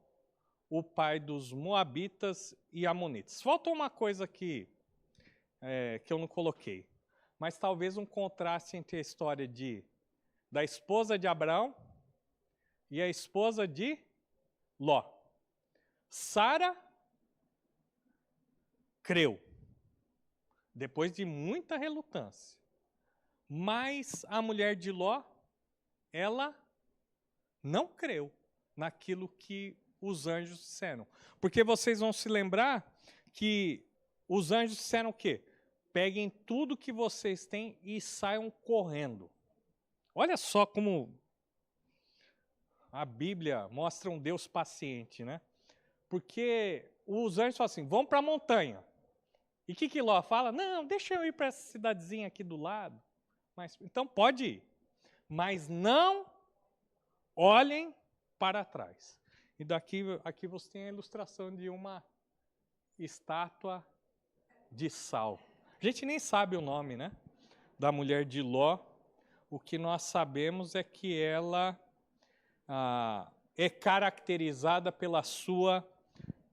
o pai dos Moabitas e Amonitas. Falta uma coisa aqui que eu não coloquei. mas talvez um contraste entre a história da esposa de Abraão e a esposa de Ló. Sara creu, depois de muita relutância. Mas a mulher de Ló, ela não creu naquilo que os anjos disseram. Porque vocês vão se lembrar que os anjos disseram o quê? Peguem tudo que vocês têm e saiam correndo. Olha só como a Bíblia mostra um Deus paciente, né? Porque os anjos falam assim, vão para a montanha. E o que Ló fala? Não, deixa eu ir para essa cidadezinha aqui do lado. Mas, então pode ir. Mas não olhem para trás. E aqui você tem a ilustração de uma estátua de sal. A gente nem sabe o nome, né? Da mulher de Ló. O que nós sabemos é que ela é caracterizada pela sua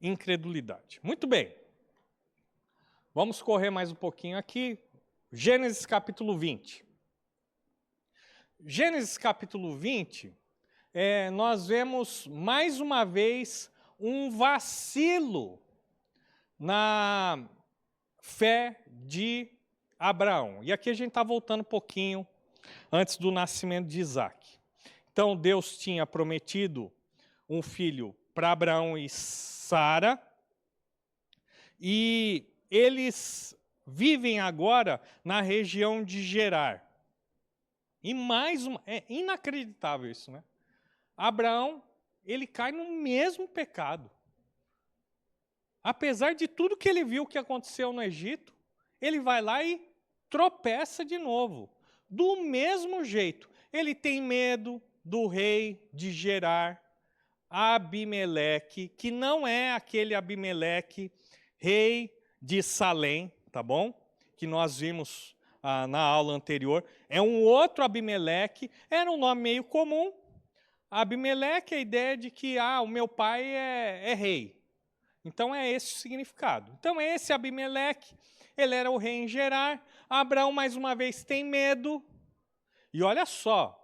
incredulidade. Muito bem. Vamos correr mais um pouquinho aqui. Gênesis capítulo 20. Gênesis capítulo 20, nós vemos mais uma vez um vacilo na fé de Abraão. E aqui a gente está voltando um pouquinho antes do nascimento de Isaac. Então Deus tinha prometido um filho para Abraão e Sara, e eles vivem agora na região de Gerar. E é inacreditável isso, né? Abraão, ele cai no mesmo pecado. Apesar de tudo que ele viu que aconteceu no Egito, ele vai lá e tropeça de novo. Do mesmo jeito, ele tem medo do rei de Gerar, Abimeleque, que não é aquele Abimeleque, rei de Salém, tá bom? Que nós vimos na aula anterior. É um outro Abimeleque, era um nome meio comum. Abimeleque é a ideia de que o meu pai é rei. Então é esse o significado. Então esse Abimeleque, ele era o rei em Gerar. Abraão mais uma vez tem medo. E olha só,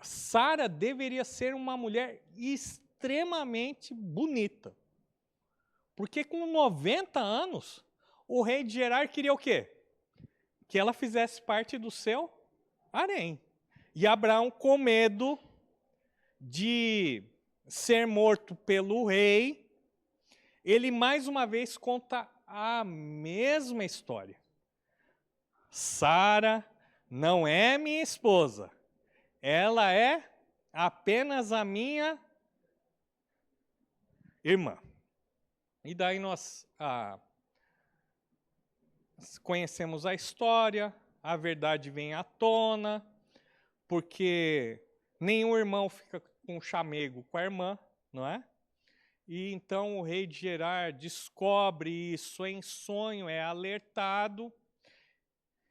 Sara deveria ser uma mulher extremamente bonita. Porque com 90 anos, o rei de Gerar queria o quê? Que ela fizesse parte do seu harém. E Abraão, com medo de ser morto pelo rei, ele mais uma vez conta a mesma história. Sara não é minha esposa, ela é apenas a minha irmã. E daí nós conhecemos a história, a verdade vem à tona, porque nenhum irmão fica com chamego com a irmã, não é? E então o rei de Gerar descobre isso em sonho, é alertado.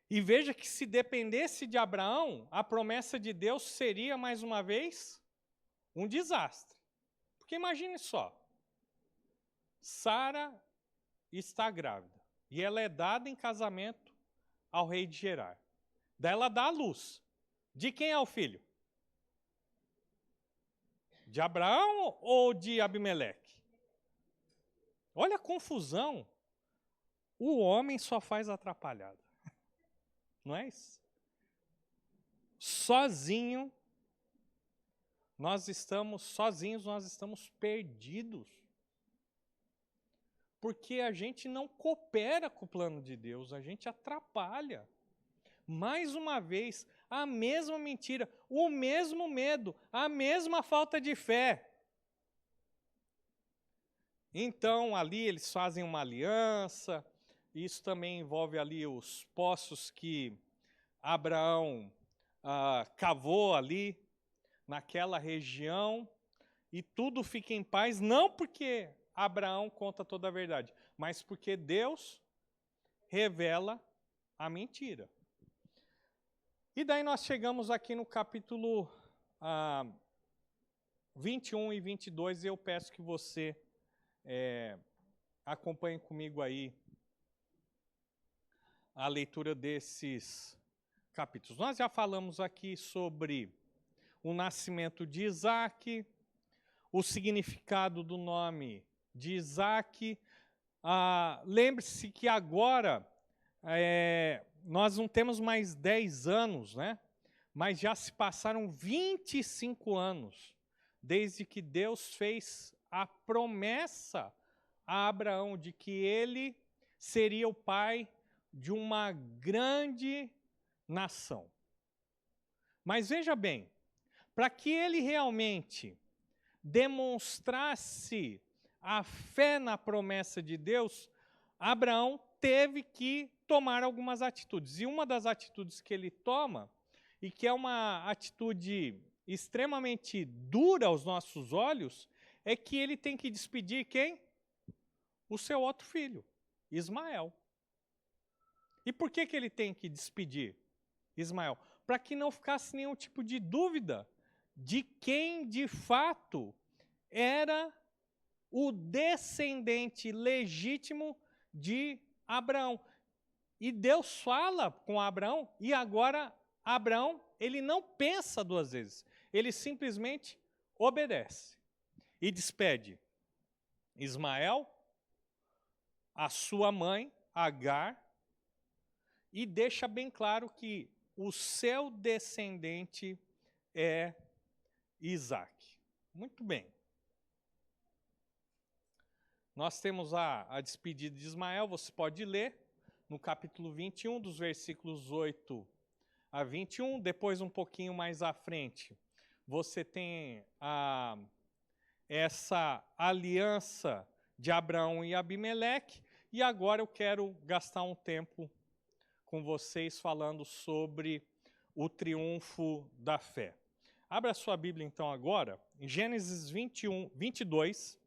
E veja que se dependesse de Abraão, a promessa de Deus seria, mais uma vez, um desastre. Porque imagine só, Sara está grávida e ela é dada em casamento ao rei de Gerar. Daí ela dá à luz. De quem é o filho? De Abraão ou de Abimeleque? Olha a confusão. O homem só faz atrapalhada. Não é isso? Sozinho, nós estamos perdidos. Porque a gente não coopera com o plano de Deus, a gente atrapalha. Mais uma vez, a mesma mentira, o mesmo medo, a mesma falta de fé. Então, ali eles fazem uma aliança, isso também envolve ali os poços que Abraão cavou ali, naquela região, e tudo fica em paz, não porque Abraão conta toda a verdade, mas porque Deus revela a mentira. E daí nós chegamos aqui no capítulo 21 e 22, e eu peço que você acompanhe comigo aí a leitura desses capítulos. Nós já falamos aqui sobre o nascimento de Isaac, o significado do nome de Isaac. Lembre-se que agora nós não temos mais 10 anos, né? Mas já se passaram 25 anos desde que Deus fez a promessa a Abraão de que ele seria o pai de uma grande nação. Mas veja bem, para que ele realmente demonstrasse a fé na promessa de Deus, Abraão teve que tomar algumas atitudes. E uma das atitudes que ele toma, e que é uma atitude extremamente dura aos nossos olhos, é que ele tem que despedir quem? O seu outro filho, Ismael. E por que ele tem que despedir Ismael? Para que não ficasse nenhum tipo de dúvida de quem de fato era o descendente legítimo de Abraão. E Deus fala com Abraão, e agora Abraão, ele não pensa duas vezes, ele simplesmente obedece e despede Ismael, a sua mãe, Agar, e deixa bem claro que o seu descendente é Isaac. Muito bem. Nós temos a despedida de Ismael, você pode ler no capítulo 21, dos versículos 8 a 21. Depois, um pouquinho mais à frente, você tem essa aliança de Abraão e Abimeleque. E agora eu quero gastar um tempo com vocês falando sobre o triunfo da fé. Abra sua Bíblia então agora, em Gênesis 22.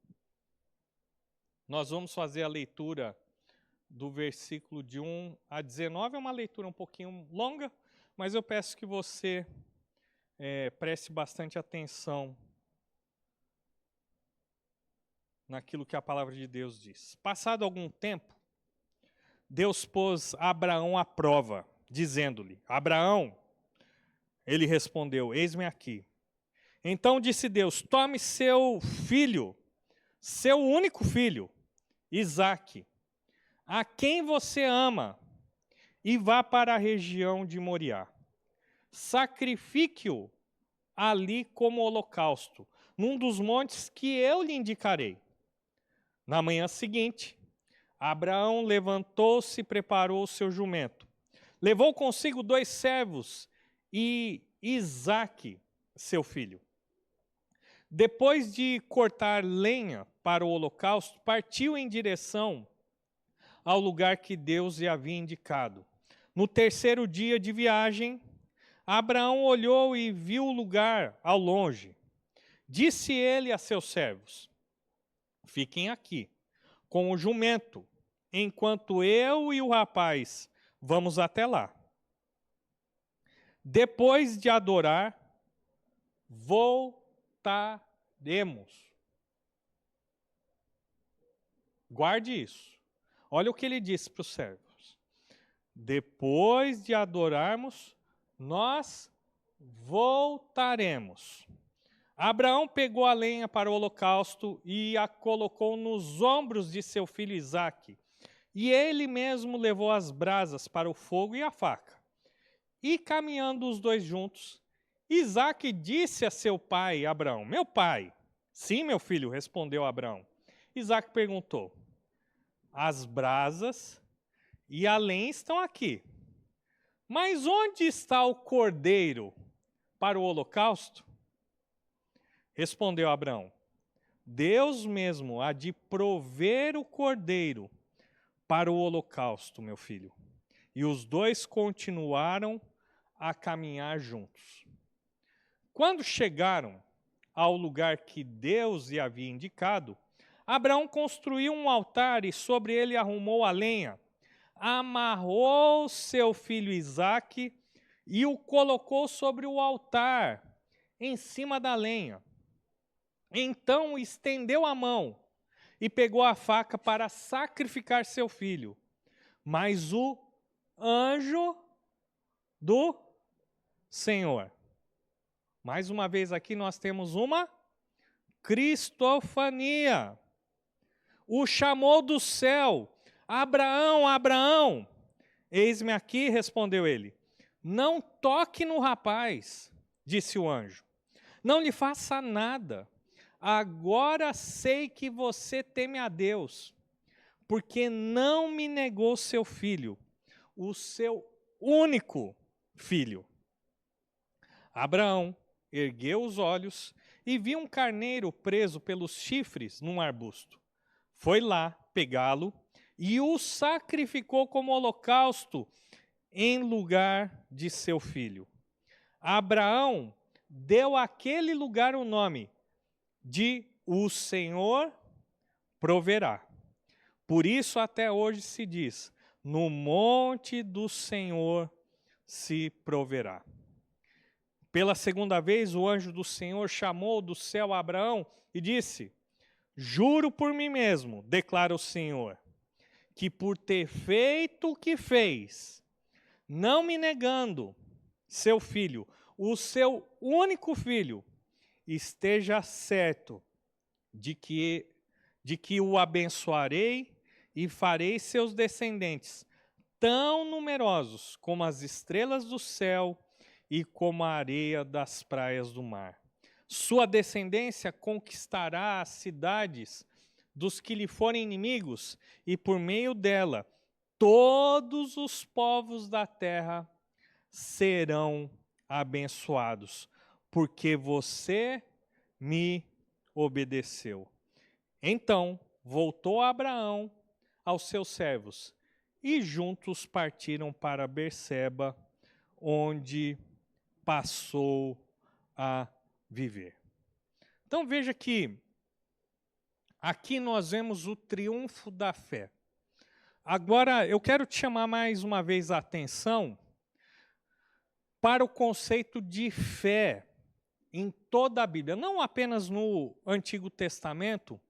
Nós vamos fazer a leitura do versículo de 1 a 19. É uma leitura um pouquinho longa, mas eu peço que você preste bastante atenção naquilo que a palavra de Deus diz. Passado algum tempo, Deus pôs Abraão à prova, dizendo-lhe: Abraão, ele respondeu: eis-me aqui. Então disse Deus: tome seu filho, seu único filho, Isaque, a quem você ama, e vá para a região de Moriá. Sacrifique-o ali como holocausto, num dos montes que eu lhe indicarei. Na manhã seguinte, Abraão levantou-se e preparou o seu jumento. Levou consigo 2 servos e Isaque, seu filho. Depois de cortar lenha para o holocausto, partiu em direção ao lugar que Deus lhe havia indicado. No 3º dia de viagem, Abraão olhou e viu o lugar ao longe. Disse ele a seus servos: fiquem aqui com o jumento, enquanto eu e o rapaz vamos até lá. Depois de adorar, voltaremos. Guarde isso. Olha o que ele disse para os servos. Depois de adorarmos, nós voltaremos. Abraão pegou a lenha para o holocausto e a colocou nos ombros de seu filho Isaque. E ele mesmo levou as brasas para o fogo e a faca. E caminhando os dois juntos, Isaque disse a seu pai, Abraão: meu pai. Sim, meu filho, respondeu Abraão. Isaque perguntou: as brasas e a lenha estão aqui, mas onde está o cordeiro para o holocausto? Respondeu Abraão: Deus mesmo há de prover o cordeiro para o holocausto, meu filho. E os dois continuaram a caminhar juntos. Quando chegaram ao lugar que Deus lhe havia indicado, Abraão construiu um altar e sobre ele arrumou a lenha, amarrou seu filho Isaque e o colocou sobre o altar, em cima da lenha. Então estendeu a mão e pegou a faca para sacrificar seu filho. Mas o anjo do Senhor. Mais uma vez aqui nós temos uma cristofania. O chamou do céu: Abraão, Abraão. Eis-me aqui, respondeu ele. Não toque no rapaz, disse o anjo. Não lhe faça nada. Agora sei que você teme a Deus, porque não me negou seu filho, o seu único filho. Abraão ergueu os olhos e viu um carneiro preso pelos chifres num arbusto. Foi lá pegá-lo e o sacrificou como holocausto em lugar de seu filho. Abraão deu àquele lugar o nome de O Senhor proverá. Por isso até hoje se diz: no monte do Senhor se proverá. Pela segunda vez o anjo do Senhor chamou do céu Abraão e disse: juro por mim mesmo, declara o Senhor, que por ter feito o que fez, não me negando seu filho, o seu único filho, esteja certo de que o abençoarei e farei seus descendentes tão numerosos como as estrelas do céu e como a areia das praias do mar. Sua descendência conquistará as cidades dos que lhe forem inimigos, e por meio dela todos os povos da terra serão abençoados, porque você me obedeceu. Então voltou Abraão aos seus servos, e juntos partiram para Berseba, onde passou a viver. Então veja que aqui nós vemos o triunfo da fé. Agora eu quero te chamar mais uma vez a atenção para o conceito de fé em toda a Bíblia, não apenas no Antigo Testamento,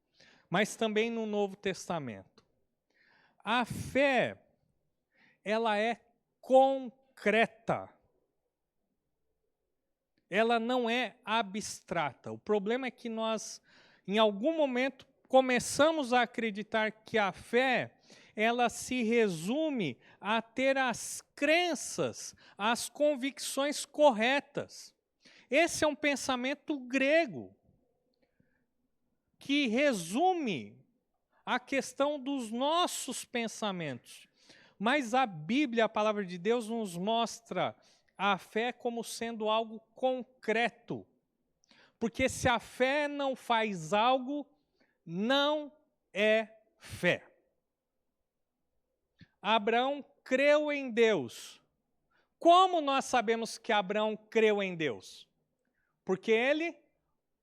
mas também no Novo Testamento. A fé, ela é concreta. Ela não é abstrata. O problema é que nós, em algum momento, começamos a acreditar que a fé, ela se resume a ter as crenças, as convicções corretas. Esse é um pensamento grego, que resume a questão dos nossos pensamentos. Mas a Bíblia, a palavra de Deus, nos mostra a fé como sendo algo concreto. Porque se a fé não faz algo, não é fé. Abraão creu em Deus. Como nós sabemos que Abraão creu em Deus? Porque ele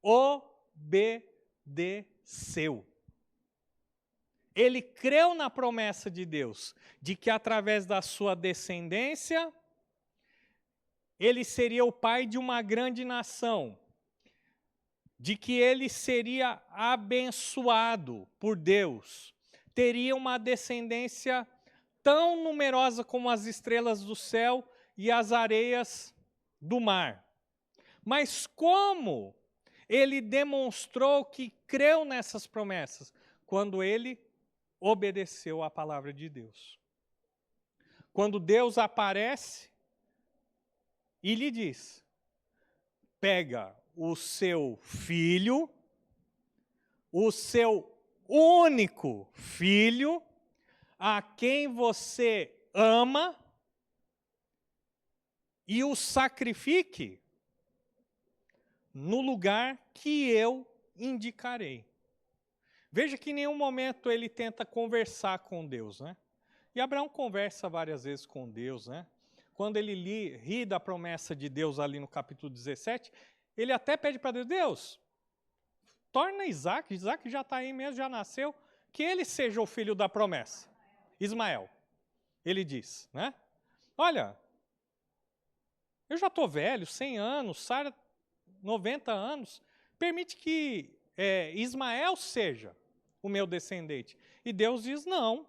obedeceu. Ele creu na promessa de Deus, de que através da sua descendência, ele seria o pai de uma grande nação, de que ele seria abençoado por Deus, teria uma descendência tão numerosa como as estrelas do céu e as areias do mar. Mas como ele demonstrou que creu nessas promessas? Quando ele obedeceu à palavra de Deus. Quando Deus aparece e lhe diz: pega o seu filho, o seu único filho, a quem você ama, e o sacrifique no lugar que eu indicarei. Veja que em nenhum momento ele tenta conversar com Deus, né? E Abraão conversa várias vezes com Deus, né? Quando ele ri da promessa de Deus ali no capítulo 17, ele até pede para Deus: Deus, torna Isaac já está aí mesmo, já nasceu, que ele seja o filho da promessa. Ismael, ele diz, né? Olha, eu já estou velho, 100 anos, Sara 90 anos, permite que Ismael seja o meu descendente. E Deus diz: não.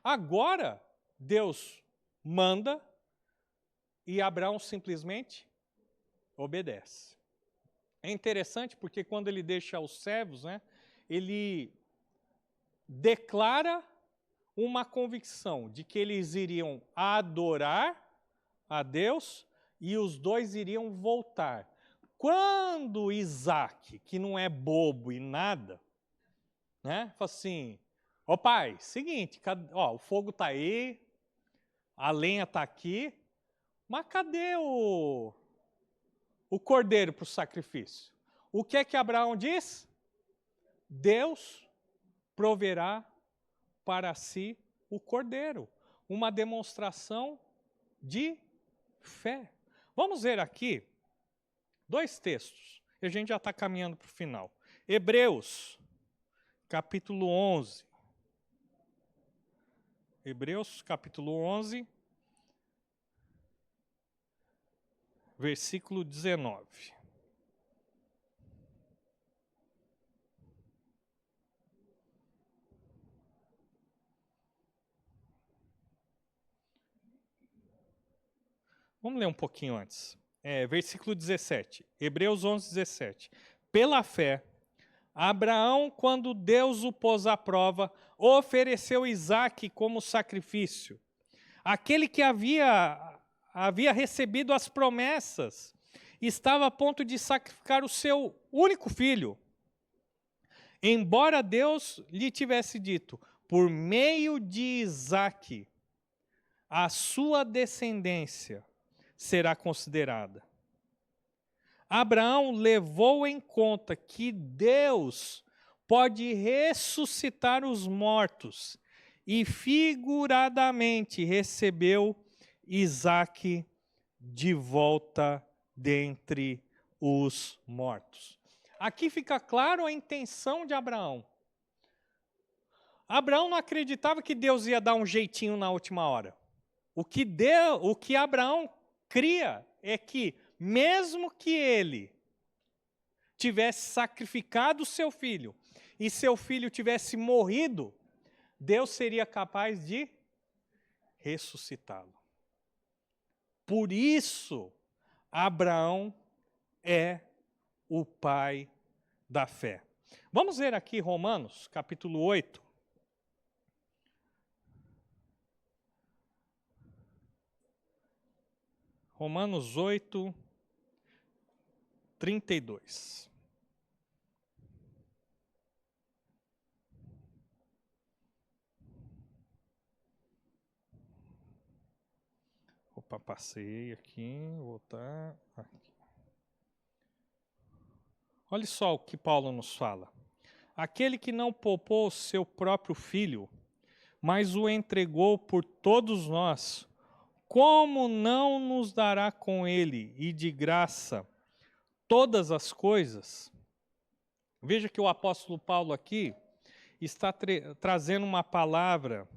Agora, Deus manda e Abraão simplesmente obedece. É interessante porque quando ele deixa os servos, né, ele declara uma convicção de que eles iriam adorar a Deus e os dois iriam voltar. Quando Isaac, que não é bobo e nada, né, fala assim, ó pai, seguinte, o fogo está aí, a lenha está aqui, mas cadê o cordeiro para o sacrifício? O que é que Abraão diz? Deus proverá para si o cordeiro. Uma demonstração de fé. Vamos ver aqui 2 textos. E a gente já está caminhando para o final. Hebreus, capítulo 11. Hebreus, capítulo 11, versículo 19. Vamos ler um pouquinho antes. Versículo 17. Hebreus 11, 17. Pela fé, Abraão, quando Deus o pôs à prova, ofereceu Isaque como sacrifício. Aquele que havia recebido as promessas, estava a ponto de sacrificar o seu único filho. Embora Deus lhe tivesse dito, por meio de Isaque, a sua descendência será considerada. Abraão levou em conta que Deus pode ressuscitar os mortos e figuradamente recebeu Isaque de volta dentre os mortos. Aqui fica claro a intenção de Abraão. Abraão não acreditava que Deus ia dar um jeitinho na última hora. O que Abraão cria é que, mesmo que ele tivesse sacrificado o seu filho e seu filho tivesse morrido, Deus seria capaz de ressuscitá-lo. Por isso, Abraão é o pai da fé. Vamos ver aqui Romanos, capítulo 8. Romanos 8, 32. Opa, passei aqui, voltar aqui. Olha só o que Paulo nos fala. Aquele que não poupou o seu próprio filho, mas o entregou por todos nós, como não nos dará com ele e de graça todas as coisas? Veja que o apóstolo Paulo aqui está trazendo uma palavra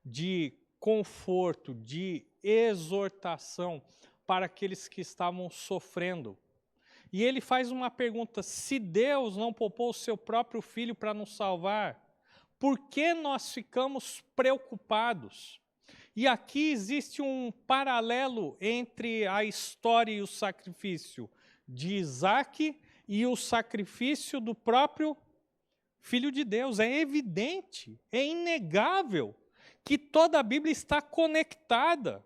de conforto, de exortação para aqueles que estavam sofrendo. E ele faz uma pergunta: se Deus não poupou o seu próprio filho para nos salvar, por que nós ficamos preocupados? E aqui existe um paralelo entre a história e o sacrifício de Isaque e o sacrifício do próprio Filho de Deus. É evidente, é inegável que toda a Bíblia está conectada,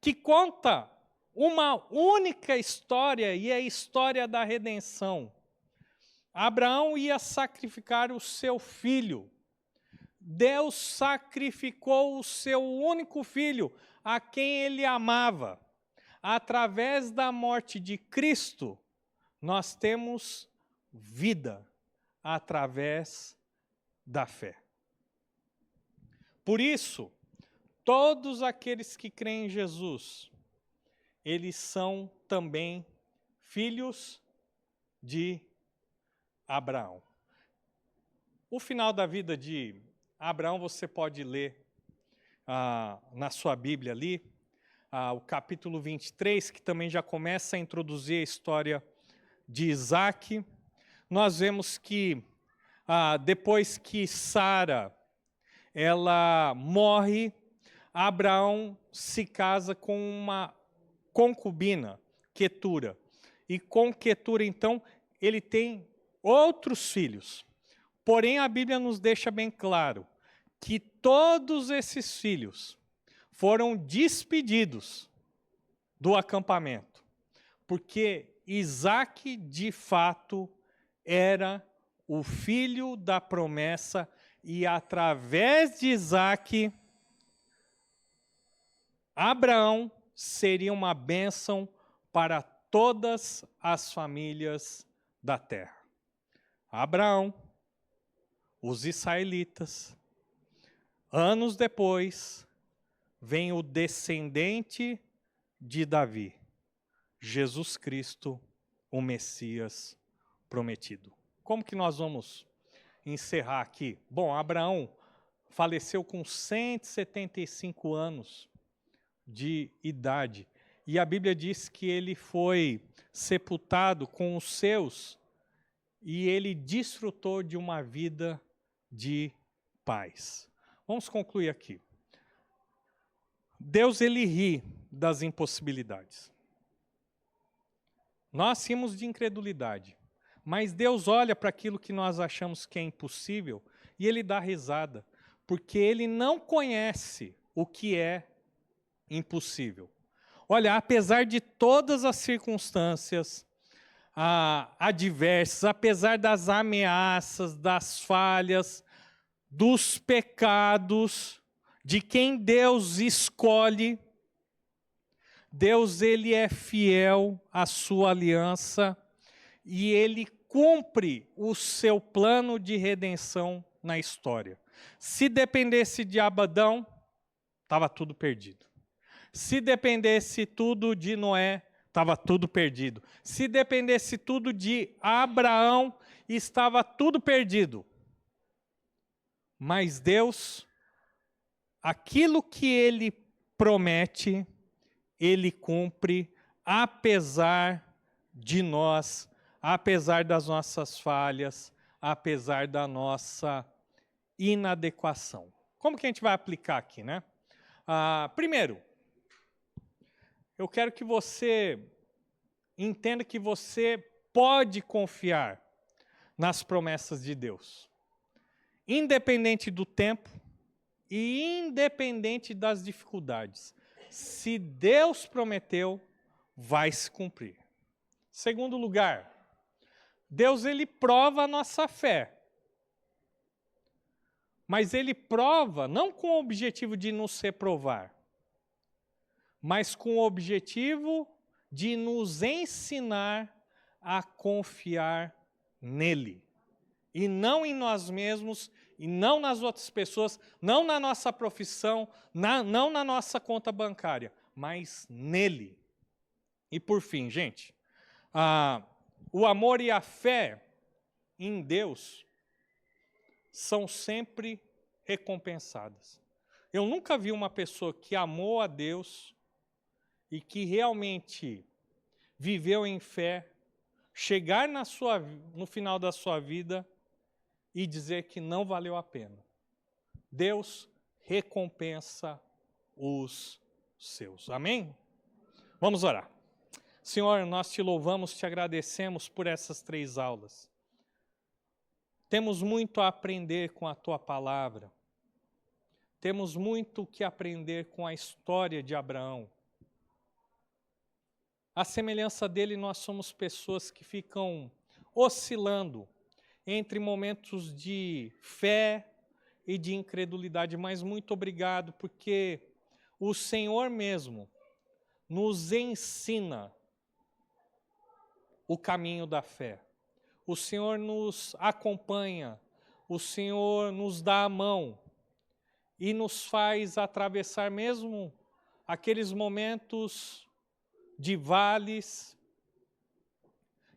que conta uma única história, e é a história da redenção. Abraão ia sacrificar o seu filho. Deus sacrificou o seu único filho, a quem ele amava. Através da morte de Cristo, nós temos vida através da fé. Por isso, todos aqueles que creem em Jesus, eles são também filhos de Abraão. O final da vida de Abraão você pode ler na sua Bíblia ali, o capítulo 23, que também já começa a introduzir a história de Isaque. Nós vemos que depois que Sara ela morre, Abraão se casa com uma concubina, Quetura. E com Quetura, então, ele tem outros filhos. Porém, a Bíblia nos deixa bem claro que todos esses filhos foram despedidos do acampamento, porque Isaque, de fato, era o filho da promessa, e através de Isaque, Abraão seria uma bênção para todas as famílias da terra. Abraão, os israelitas, anos depois, vem o descendente de Davi, Jesus Cristo, o Messias prometido. Como que nós vamos encerrar aqui? Bom, Abraão faleceu com 175 anos de idade. E a Bíblia diz que ele foi sepultado com os seus e ele desfrutou de uma vida de paz. Vamos concluir aqui. Deus, ele ri das impossibilidades. Nós rimos de incredulidade, mas Deus olha para aquilo que nós achamos que é impossível e ele dá risada, porque ele não conhece o que é impossível. Olha, apesar de todas as circunstâncias adversas, apesar das ameaças, das falhas, dos pecados, de quem Deus escolhe, Deus, ele é fiel à sua aliança e ele cumpre o seu plano de redenção na história. Se dependesse de Adão, estava tudo perdido. Se dependesse tudo de Noé, estava tudo perdido. Se dependesse tudo de Abraão, estava tudo perdido. Mas Deus, aquilo que ele promete, ele cumpre, apesar de nós, apesar das nossas falhas, apesar da nossa inadequação. Como que a gente vai aplicar aqui, né? Primeiro, eu quero que você entenda que você pode confiar nas promessas de Deus, independente do tempo e independente das dificuldades. Se Deus prometeu, vai se cumprir. Segundo lugar, Deus, ele prova a nossa fé. Mas ele prova não com o objetivo de nos reprovar, mas com o objetivo de nos ensinar a confiar nele. E não em nós mesmos, e não nas outras pessoas, não na nossa profissão, não na nossa conta bancária, mas nele. E por fim, gente, o amor e a fé em Deus são sempre recompensadas. Eu nunca vi uma pessoa que amou a Deus e que realmente viveu em fé, chegar no final da sua vida e dizer que não valeu a pena. Deus recompensa os seus. Amém? Vamos orar. Senhor, nós te louvamos, te agradecemos por essas 3 aulas. Temos muito a aprender com a tua palavra. Temos muito que aprender com a história de Abraão. À semelhança dele, nós somos pessoas que ficam oscilando entre momentos de fé e de incredulidade. Mas muito obrigado, porque o Senhor mesmo nos ensina o caminho da fé. O Senhor nos acompanha, o Senhor nos dá a mão e nos faz atravessar mesmo aqueles momentos de vales,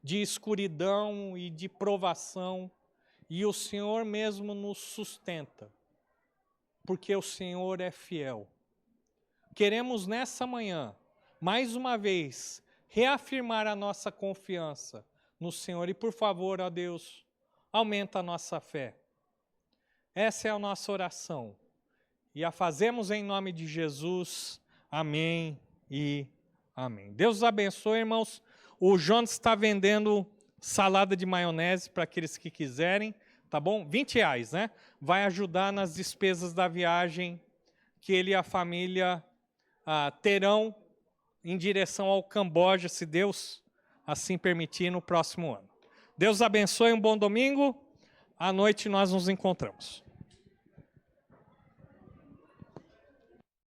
de escuridão e de provação, e o Senhor mesmo nos sustenta, porque o Senhor é fiel. Queremos nessa manhã, mais uma vez, reafirmar a nossa confiança no Senhor. E por favor, ó Deus, aumenta a nossa fé. Essa é a nossa oração. e a fazemos em nome de Jesus. Amém e amém. Deus os abençoe, irmãos. O Jonas está vendendo salada de maionese para aqueles que quiserem, tá bom? R$20, né? Vai ajudar nas despesas da viagem que ele e a família terão em direção ao Camboja, se Deus assim permitir, no próximo ano. Deus abençoe, um bom domingo. À noite nós nos encontramos.